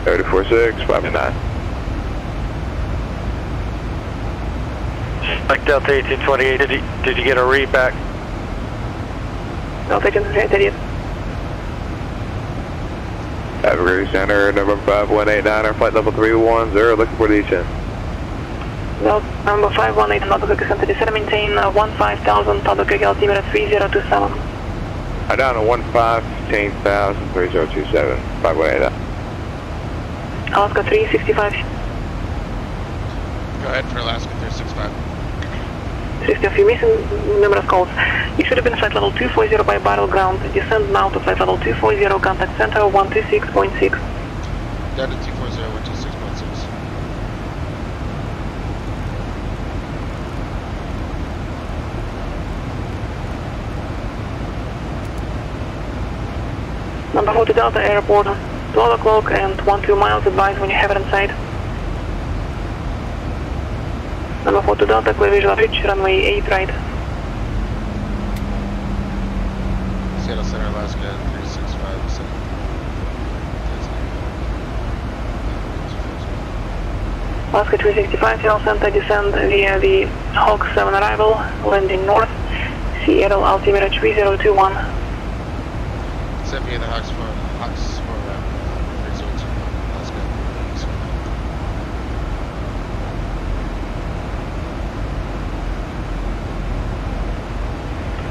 3046, 509. Like Delta 1828, did you get a read back? Delta 1828, idiot. Avenue Center, number 5189, our flight level 310, looking for descent. Delta number 518, Delta City Center, descend maintain 15,000, Delta City altimeter 3027. Down to 15,000, 3027, 518. Alaska 365. Go ahead for Alaska 365. 60 of you missing numerous calls. You should have been flight level 240 by battleground. Descend now to flight level 240, contact center 126.6. Down to 240, 126.6. 126.6. Go to Delta Airport, 12 o'clock and 12 miles, advise when you have it in sight. Number 4 to Delta, clear visual approach, runway 8 right. Seattle Center, Alaska 365. Alaska 365, Seattle Center, descend via the Hawk 7 arrival, landing north, Seattle altimeter 3021. Descend via the Hawks 4 302, Alaska.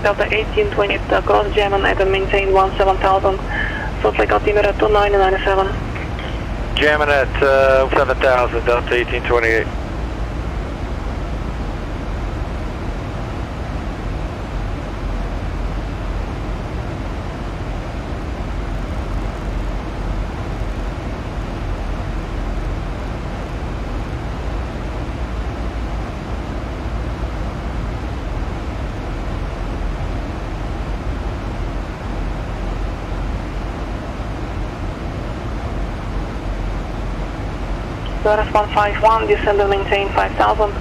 Delta 1820, cross German at and maintain 17,000, Salt Lake altimeter 2997. Jamming at 7,000, Delta 1828. Cirrus 151, descend and maintain 5,000.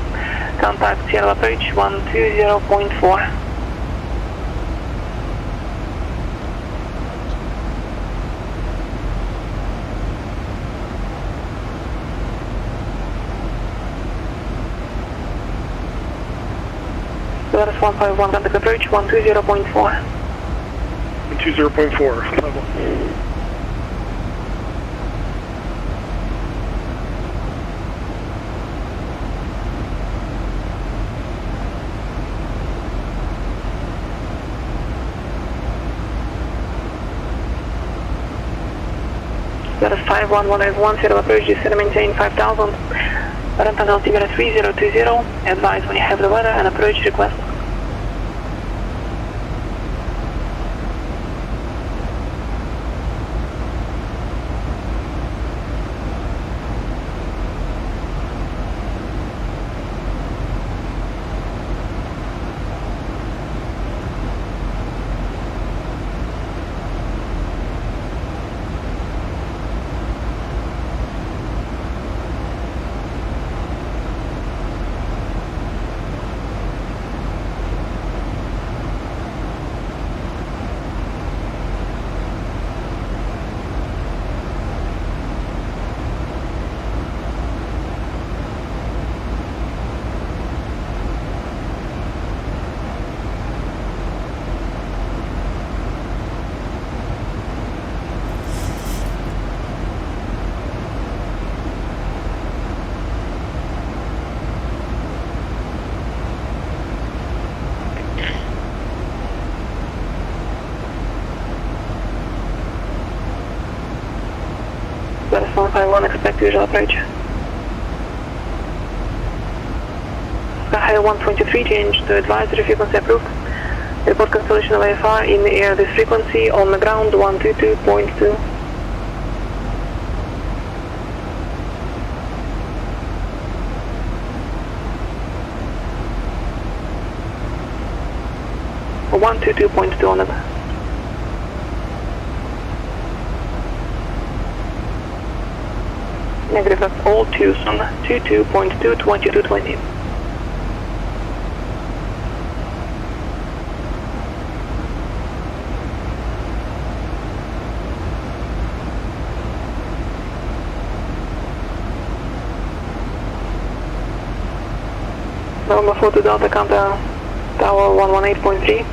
Contact Seattle approach 120.4. Cirrus 151, contact approach 120.4. 120.4, level. Cirrus 51181, Seattle approach, descend and maintain 5,000. Rental altimeter 3020, advise when you have the weather and approach request. Cirrus 151, expect visual approach. Sky 123, change to advisory frequency approved. Report constellation of AFR in the air, this frequency on the ground 122.2. Or 122.2 on it. Negative, that's all Tucson, 22.2, 2220. November 4 to Delta, counter tower 118.3.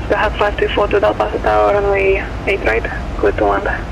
Sky 524 to Delta Tower, runway 8 right, clear to land.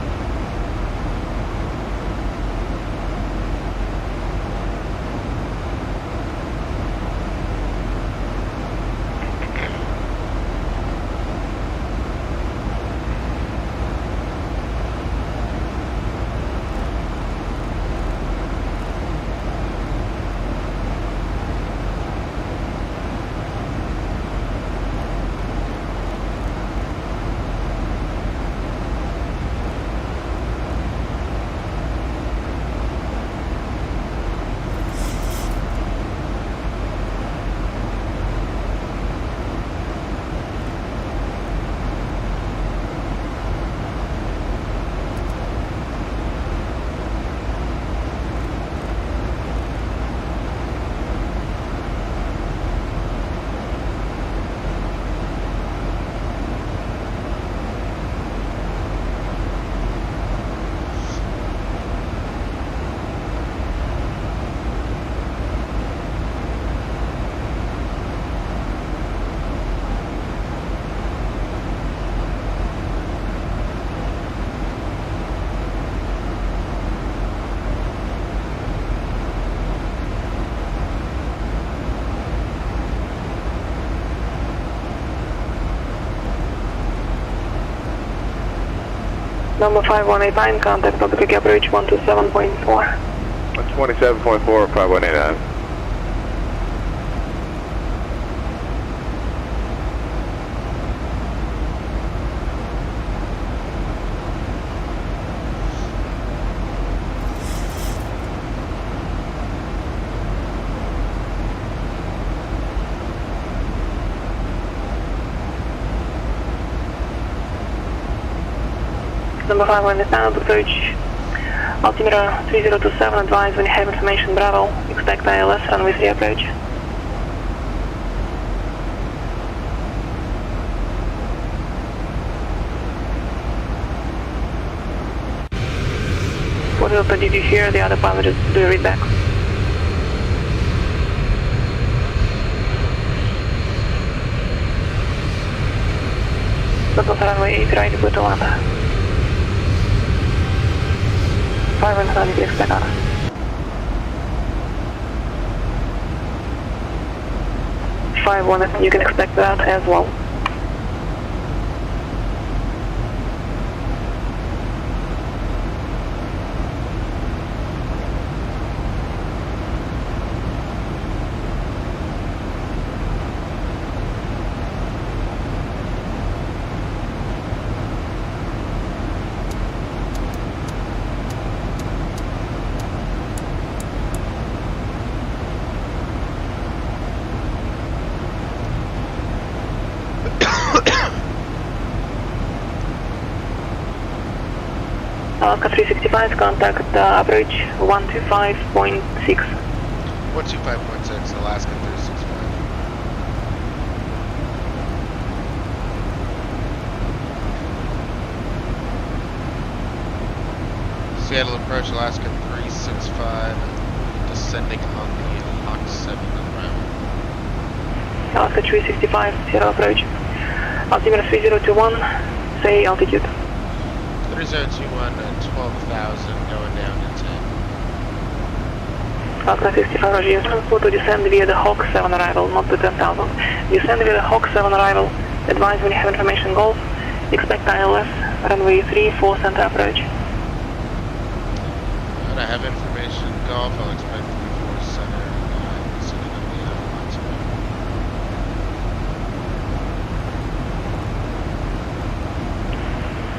Number 5189, contact Pacific approach 127.4. 127.4, 5189. Number 5189, approach altimeter 3027, advise when you have information, Bravo. Expect ILS, runway 3 approach. What Delta did you hear? The other pilot just do a read back. Delta runway 8 right, good to land. 5189, you can expect on. You can expect that as well. Alaskan 365, contact approach 125.6. 125.6, Alaskan 365. Seattle approach, Alaskan 365, descending on the Hawk 7 environment. Alaskan 365, Seattle approach. Altimeter 3021, say altitude. 3021 and 12,000 going down to 10. Alaskan 65, Roger. You're supposed to descend via the Hawk 7 arrival, not the 10,000. Descend via the Hawk 7 arrival. Advise when you have information, Golf. Expect ILS, runway 34 center approach. I have information, Golf. I'll expect 34 center, sitting on the Hawk 7.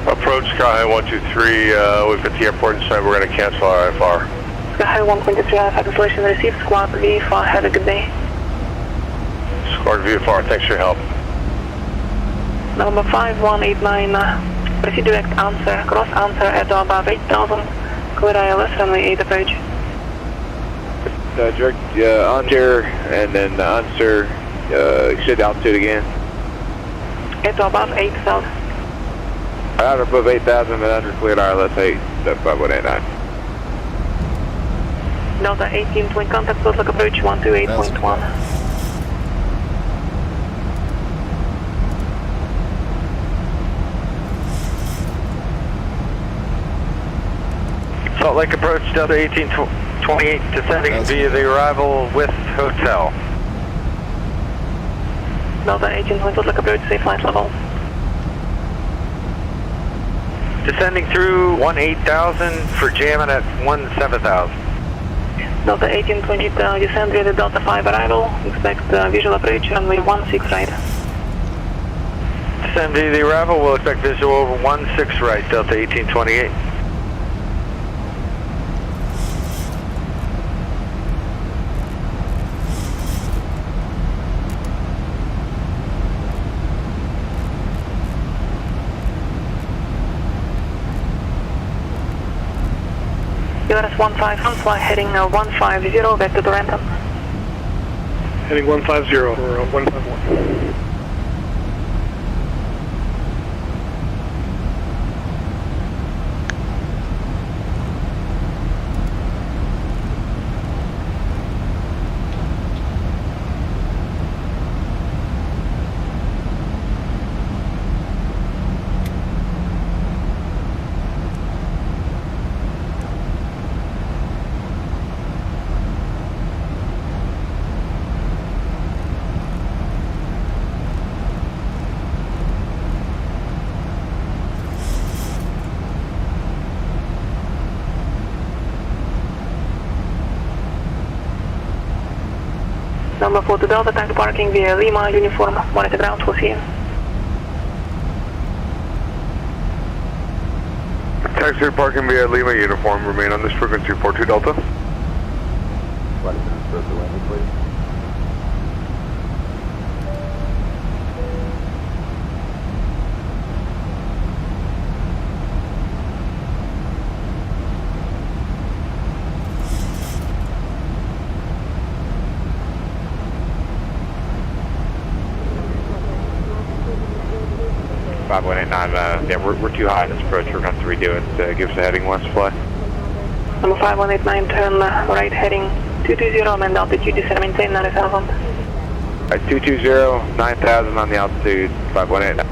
Approach Sky High 123, we've got the airport inside, we're going to cancel our IFR. Sky High 123, IFR cancellation received, squad VFR, have a good day. Squad VFR, thanks for your help. Number 5189, proceed direct answer, cross answer at or above 8,000, clear ILS, runway 8 approach. Direct onshore and then answer, extend altitude again. At or above 8,000. Out above 8,000 and under cleared ILS 8, 5189. Delta 18 point contact, Salt Lake approach 128.1. Salt Lake approach, Delta 1828, descending via the arrival with hotel. Delta 18 point Salt Lake approach, safe flight level. Descending through 18,000 for jamming at 17,000. Delta 1820, descend via the Delta 5 arrival. Expect visual approach, runway 16 right. Descend via the arrival, we'll expect visual over 16 right, Delta 1828. QRS 15, fly heading 150, back to Tarentum. Heading 150 or 151. Number 4 to Delta, taxi parking via Lima, uniform, monitor ground, we'll see you. Taxi parking via Lima uniform, remain on this frequency 42 Delta. Please. 5189, yeah, we're too high in this approach. We're going to have to redo it. Give us a heading once fly. Number 5189, turn right heading 220 and altitude is maintain 90,000. 220, 9,000 on the altitude, 5189.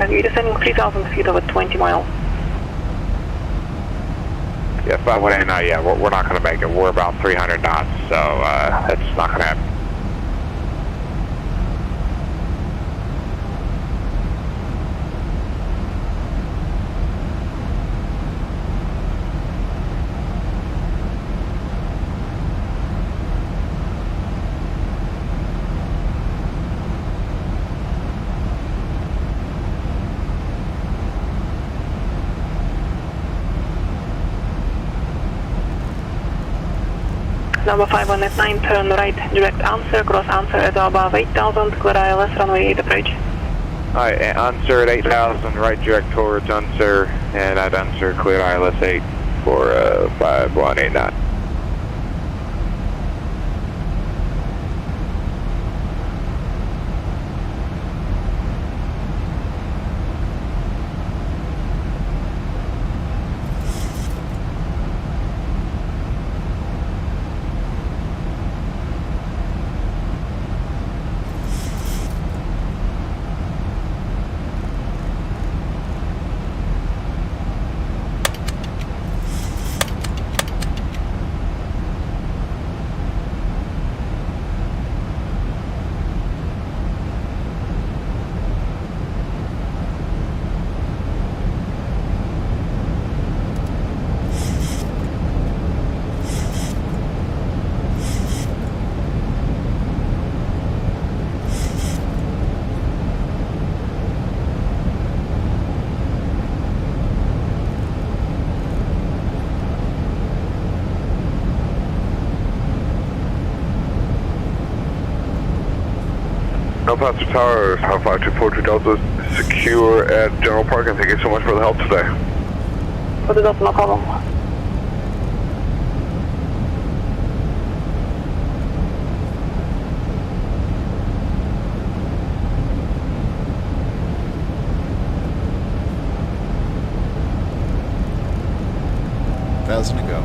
And you're descending 3,000 feet over 20 miles. Yeah, 5189, yeah, we're not going to make it. We're about 300 knots, so that's not going to happen. Number 5189, turn right, direct answer, cross answer at above 8,000, clear ILS, runway 8 approach. Alright, answer at 8,000, right direct towards answer, and at answer clear ILS 8 for 5189. No Pastor Tower, Alpha 5242 Delta, secure at General Parking. Thank you so much for the help today. For the Delta, no problem. Thousand to go.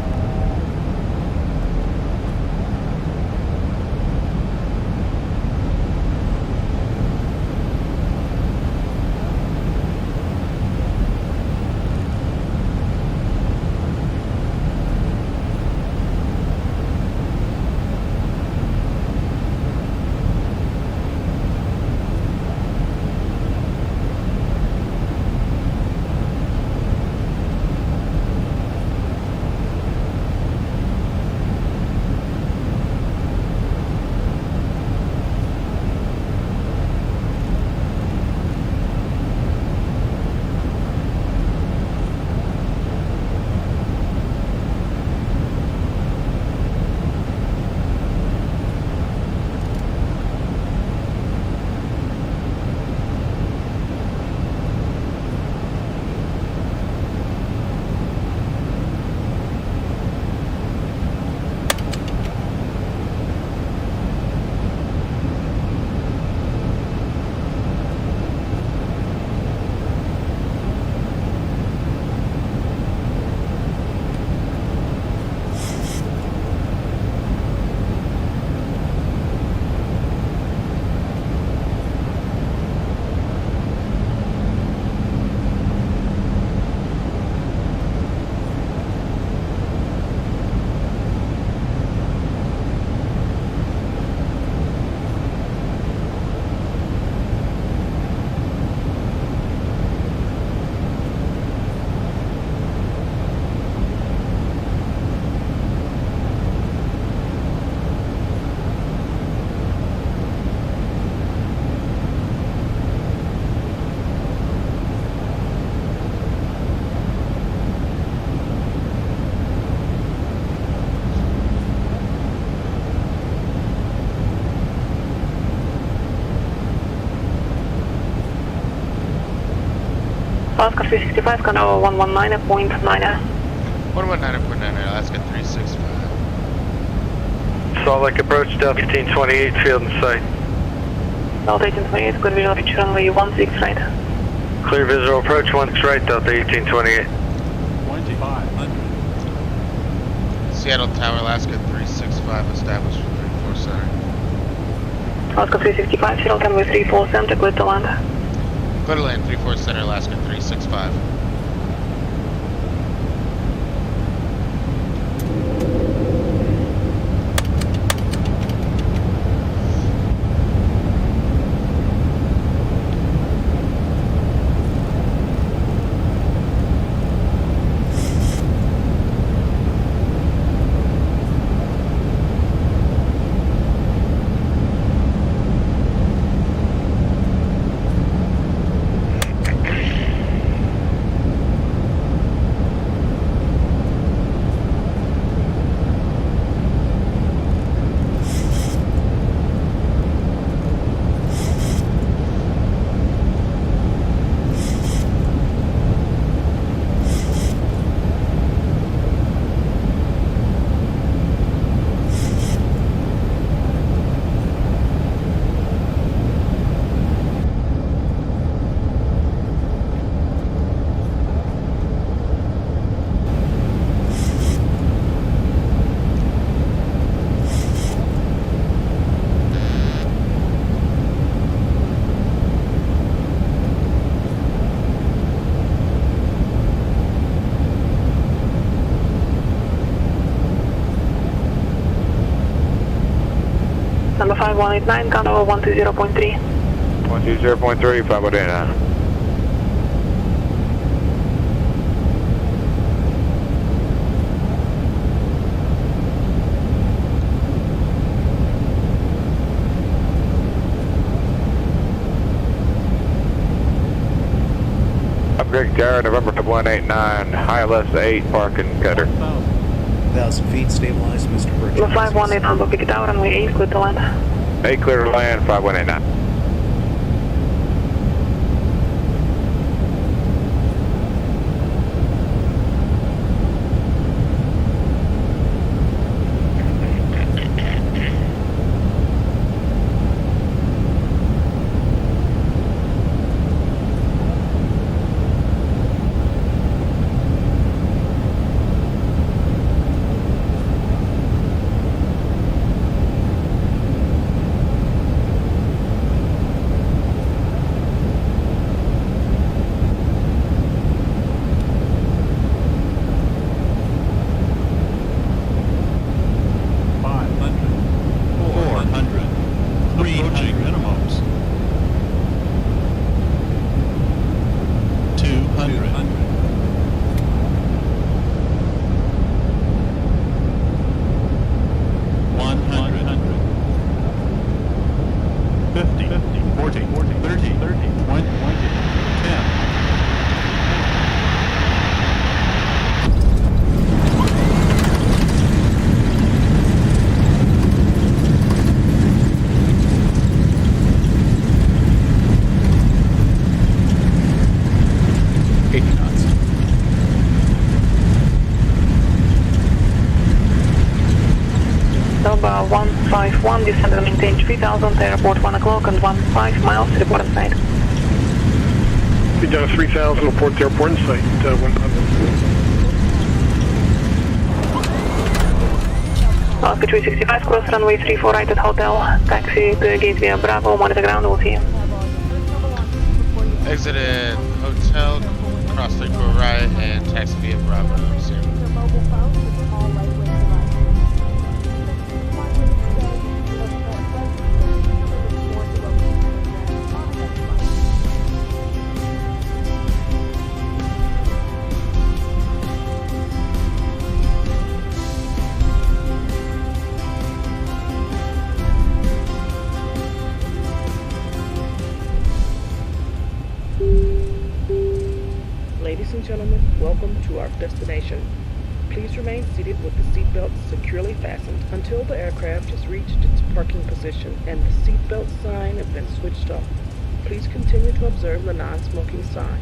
Alaskan 365, Canada 119.9. 119.9, Alaska 365. Salt Lake approach, Delta 1828, field in sight. Delta 1828, good visual picture runway 16 right. Clear visual approach, 16 right, Delta 1828. 2500. Seattle Tower, Alaska 365, established for 34 center. Alaska 365, Seattle runway 34 center, clear to land. Clear to land, 34 center, Alaska 365. Number 5189, Canada 120.3. 120.3, 5189. Upgrade Tower, November 189, ILS 8, parking cutter. 1,000 feet, stabilized, Mr. Birch. Number 518, Hamburg Picket Tower, runway 8, clear to land. 8 clear to land, 5189. Delta 151, descend and maintain 3000, airport 1 o'clock and 15 miles, report in sight. Be down 3000, report to airport in sight, 100. Alaska 365, cross runway 34 right at hotel, taxi to gate via Bravo, monitor ground, we'll see you. Exit at hotel, cross 34 right, and taxi via Bravo. See you. Ladies and gentlemen, welcome to our destination. Please remain seated with the seatbelts securely fastened until the aircraft has reached its parking position and the seatbelt sign has been switched off. Please continue to observe the non-smoking sign.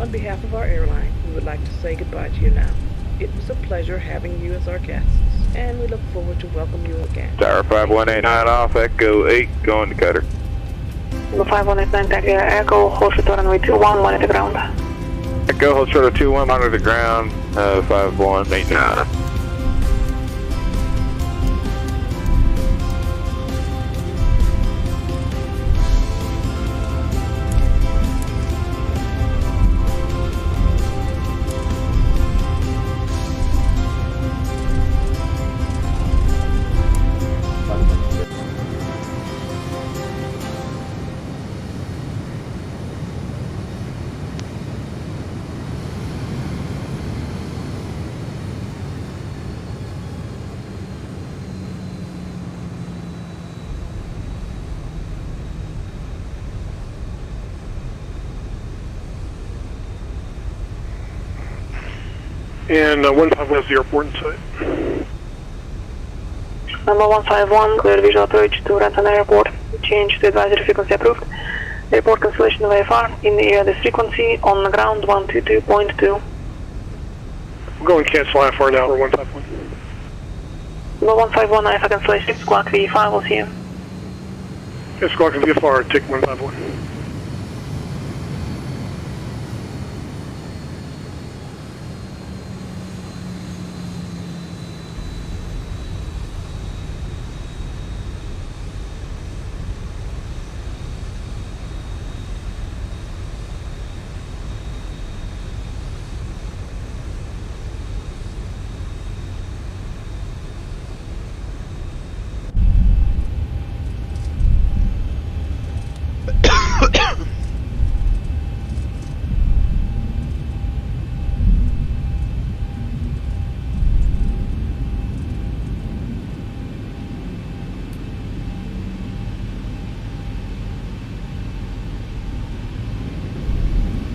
On behalf of our airline, we would like to say goodbye to you now. It was a pleasure having you as our guests, and we look forward to welcome you again. Tower 5189 off, Echo 8, going to cutter. 5189, Tango Echo, hold short runway 21, monitor the ground. Echo, hold short of 21, monitor the ground, 5189. And 151 is the airport in sight. Number 151, clear visual approach to Renton Airport. Change to advisory frequency approved. Airport cancellation of AFR. In the air, this frequency. On the ground, 122.2. We're going to cancel IFR now for 151. Number 151, IFR cancellation. Squawk V5, we'll see you. Yes, Squawk and VFR, take 151.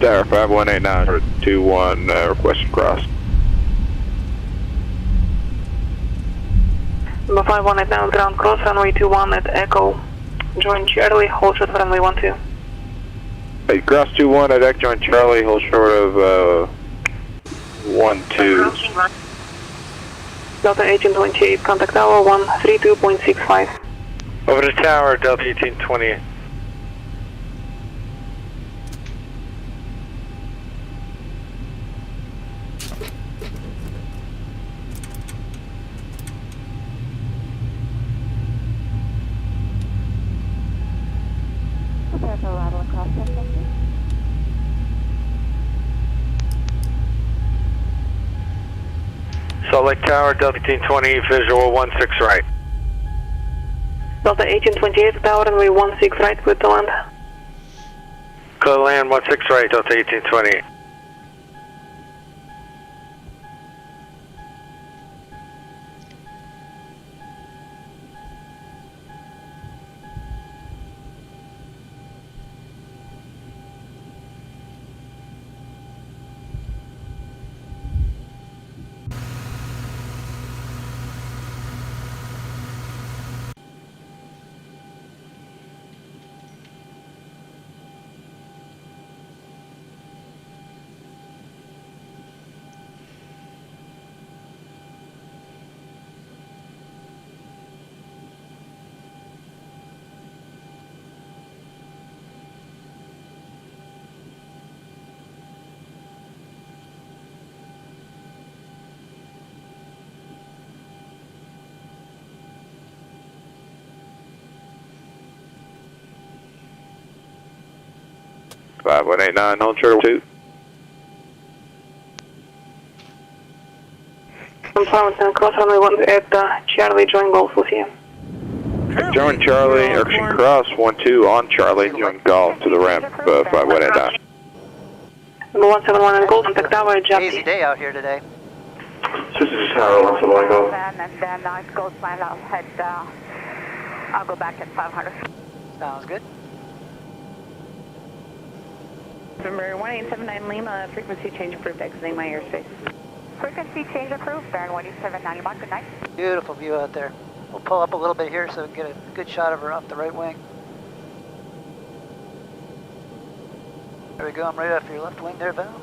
Tower 5189, 21, request cross. Number 5189, ground cross, runway 21 at Echo. Join Charlie, hold short of runway 12. Hey, cross 21 at Echo, join Charlie, hold short of 12. Delta 1828, contact tower 132.65. Over the tower, Delta 1828. Prepare for arrival across Sacramento. Salt Lake Tower, Delta 1820, visual 16 right. Delta 1828, tower runway 16 right, clear to land. Clear land 16 right, Delta 1820. Five 189, hold short of 2. I'm sorry, cross runway 1 at Charlie, join Golf, we'll see you. Join Charlie, Erskine Cross, 12 on Charlie, join Golf to the ramp, 5189. Number 171 and Golf, contact tower, Jackie. Easy day out here today. This is Tower 171 Golf. And then it goes fine, I'll go back at 500. Sounds good. November 1879 Lima, frequency change approved, exiting my airspace. Frequency change approved, Baron 1879 Lima, good night. Beautiful view out there. We'll pull up a little bit here so we can get a good shot of her off the right wing. There we go, I'm right after your left wing there, Val.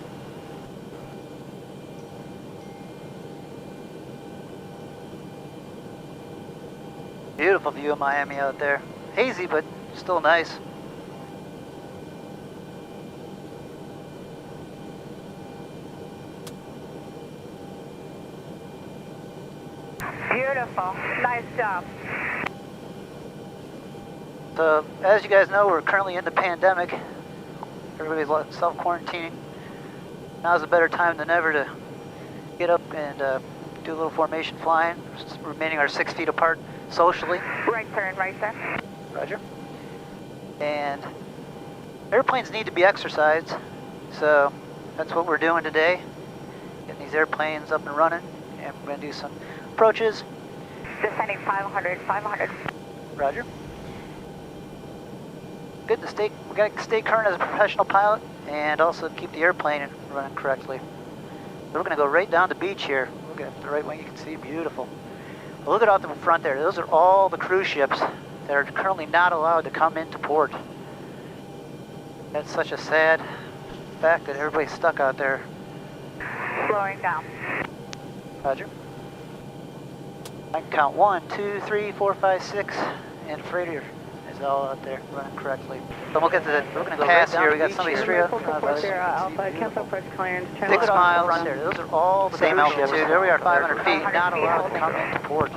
Beautiful view of Miami out there. Hazy, but still nice. Beautiful. Nice job. So, as you guys know, we're currently in the pandemic. Everybody's self-quarantining. Now's a better time than ever to get up and do a little formation flying, remaining our 6 feet apart socially. Right turn, right there. Roger. And airplanes need to be exercised, so that's what we're doing today. Getting these airplanes up and running, and we're going to do some approaches. Descending 500, 500. Roger. Good to stay, we got to stay current as a professional pilot and also keep the airplane running correctly. So we're going to go right down the beach here. Look at the right wing, you can see, beautiful. Well, look at out the front there. Those are all the cruise ships that are currently not allowed to come into port. That's such a sad fact that everybody's stuck out there. Slowing down. Roger. I can count 1, 2, 3, 4, 5, 6, and freighter is all out there running correctly. So we'll get to the, we're going to go pass here. We got somebody straight up. Alpha, cancel approach clearance. 6 miles front there. Those are all the same altitude. There we are, 500 feet, not allowed to come into port.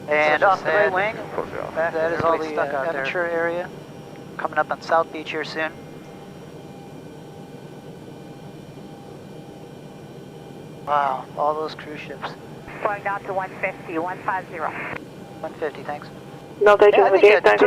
And off the right wing, that is all the amateur area. Coming up on South Beach here soon. Wow, all those cruise ships. Going down to 150, 150. 150, thanks. Delta Yeah, I think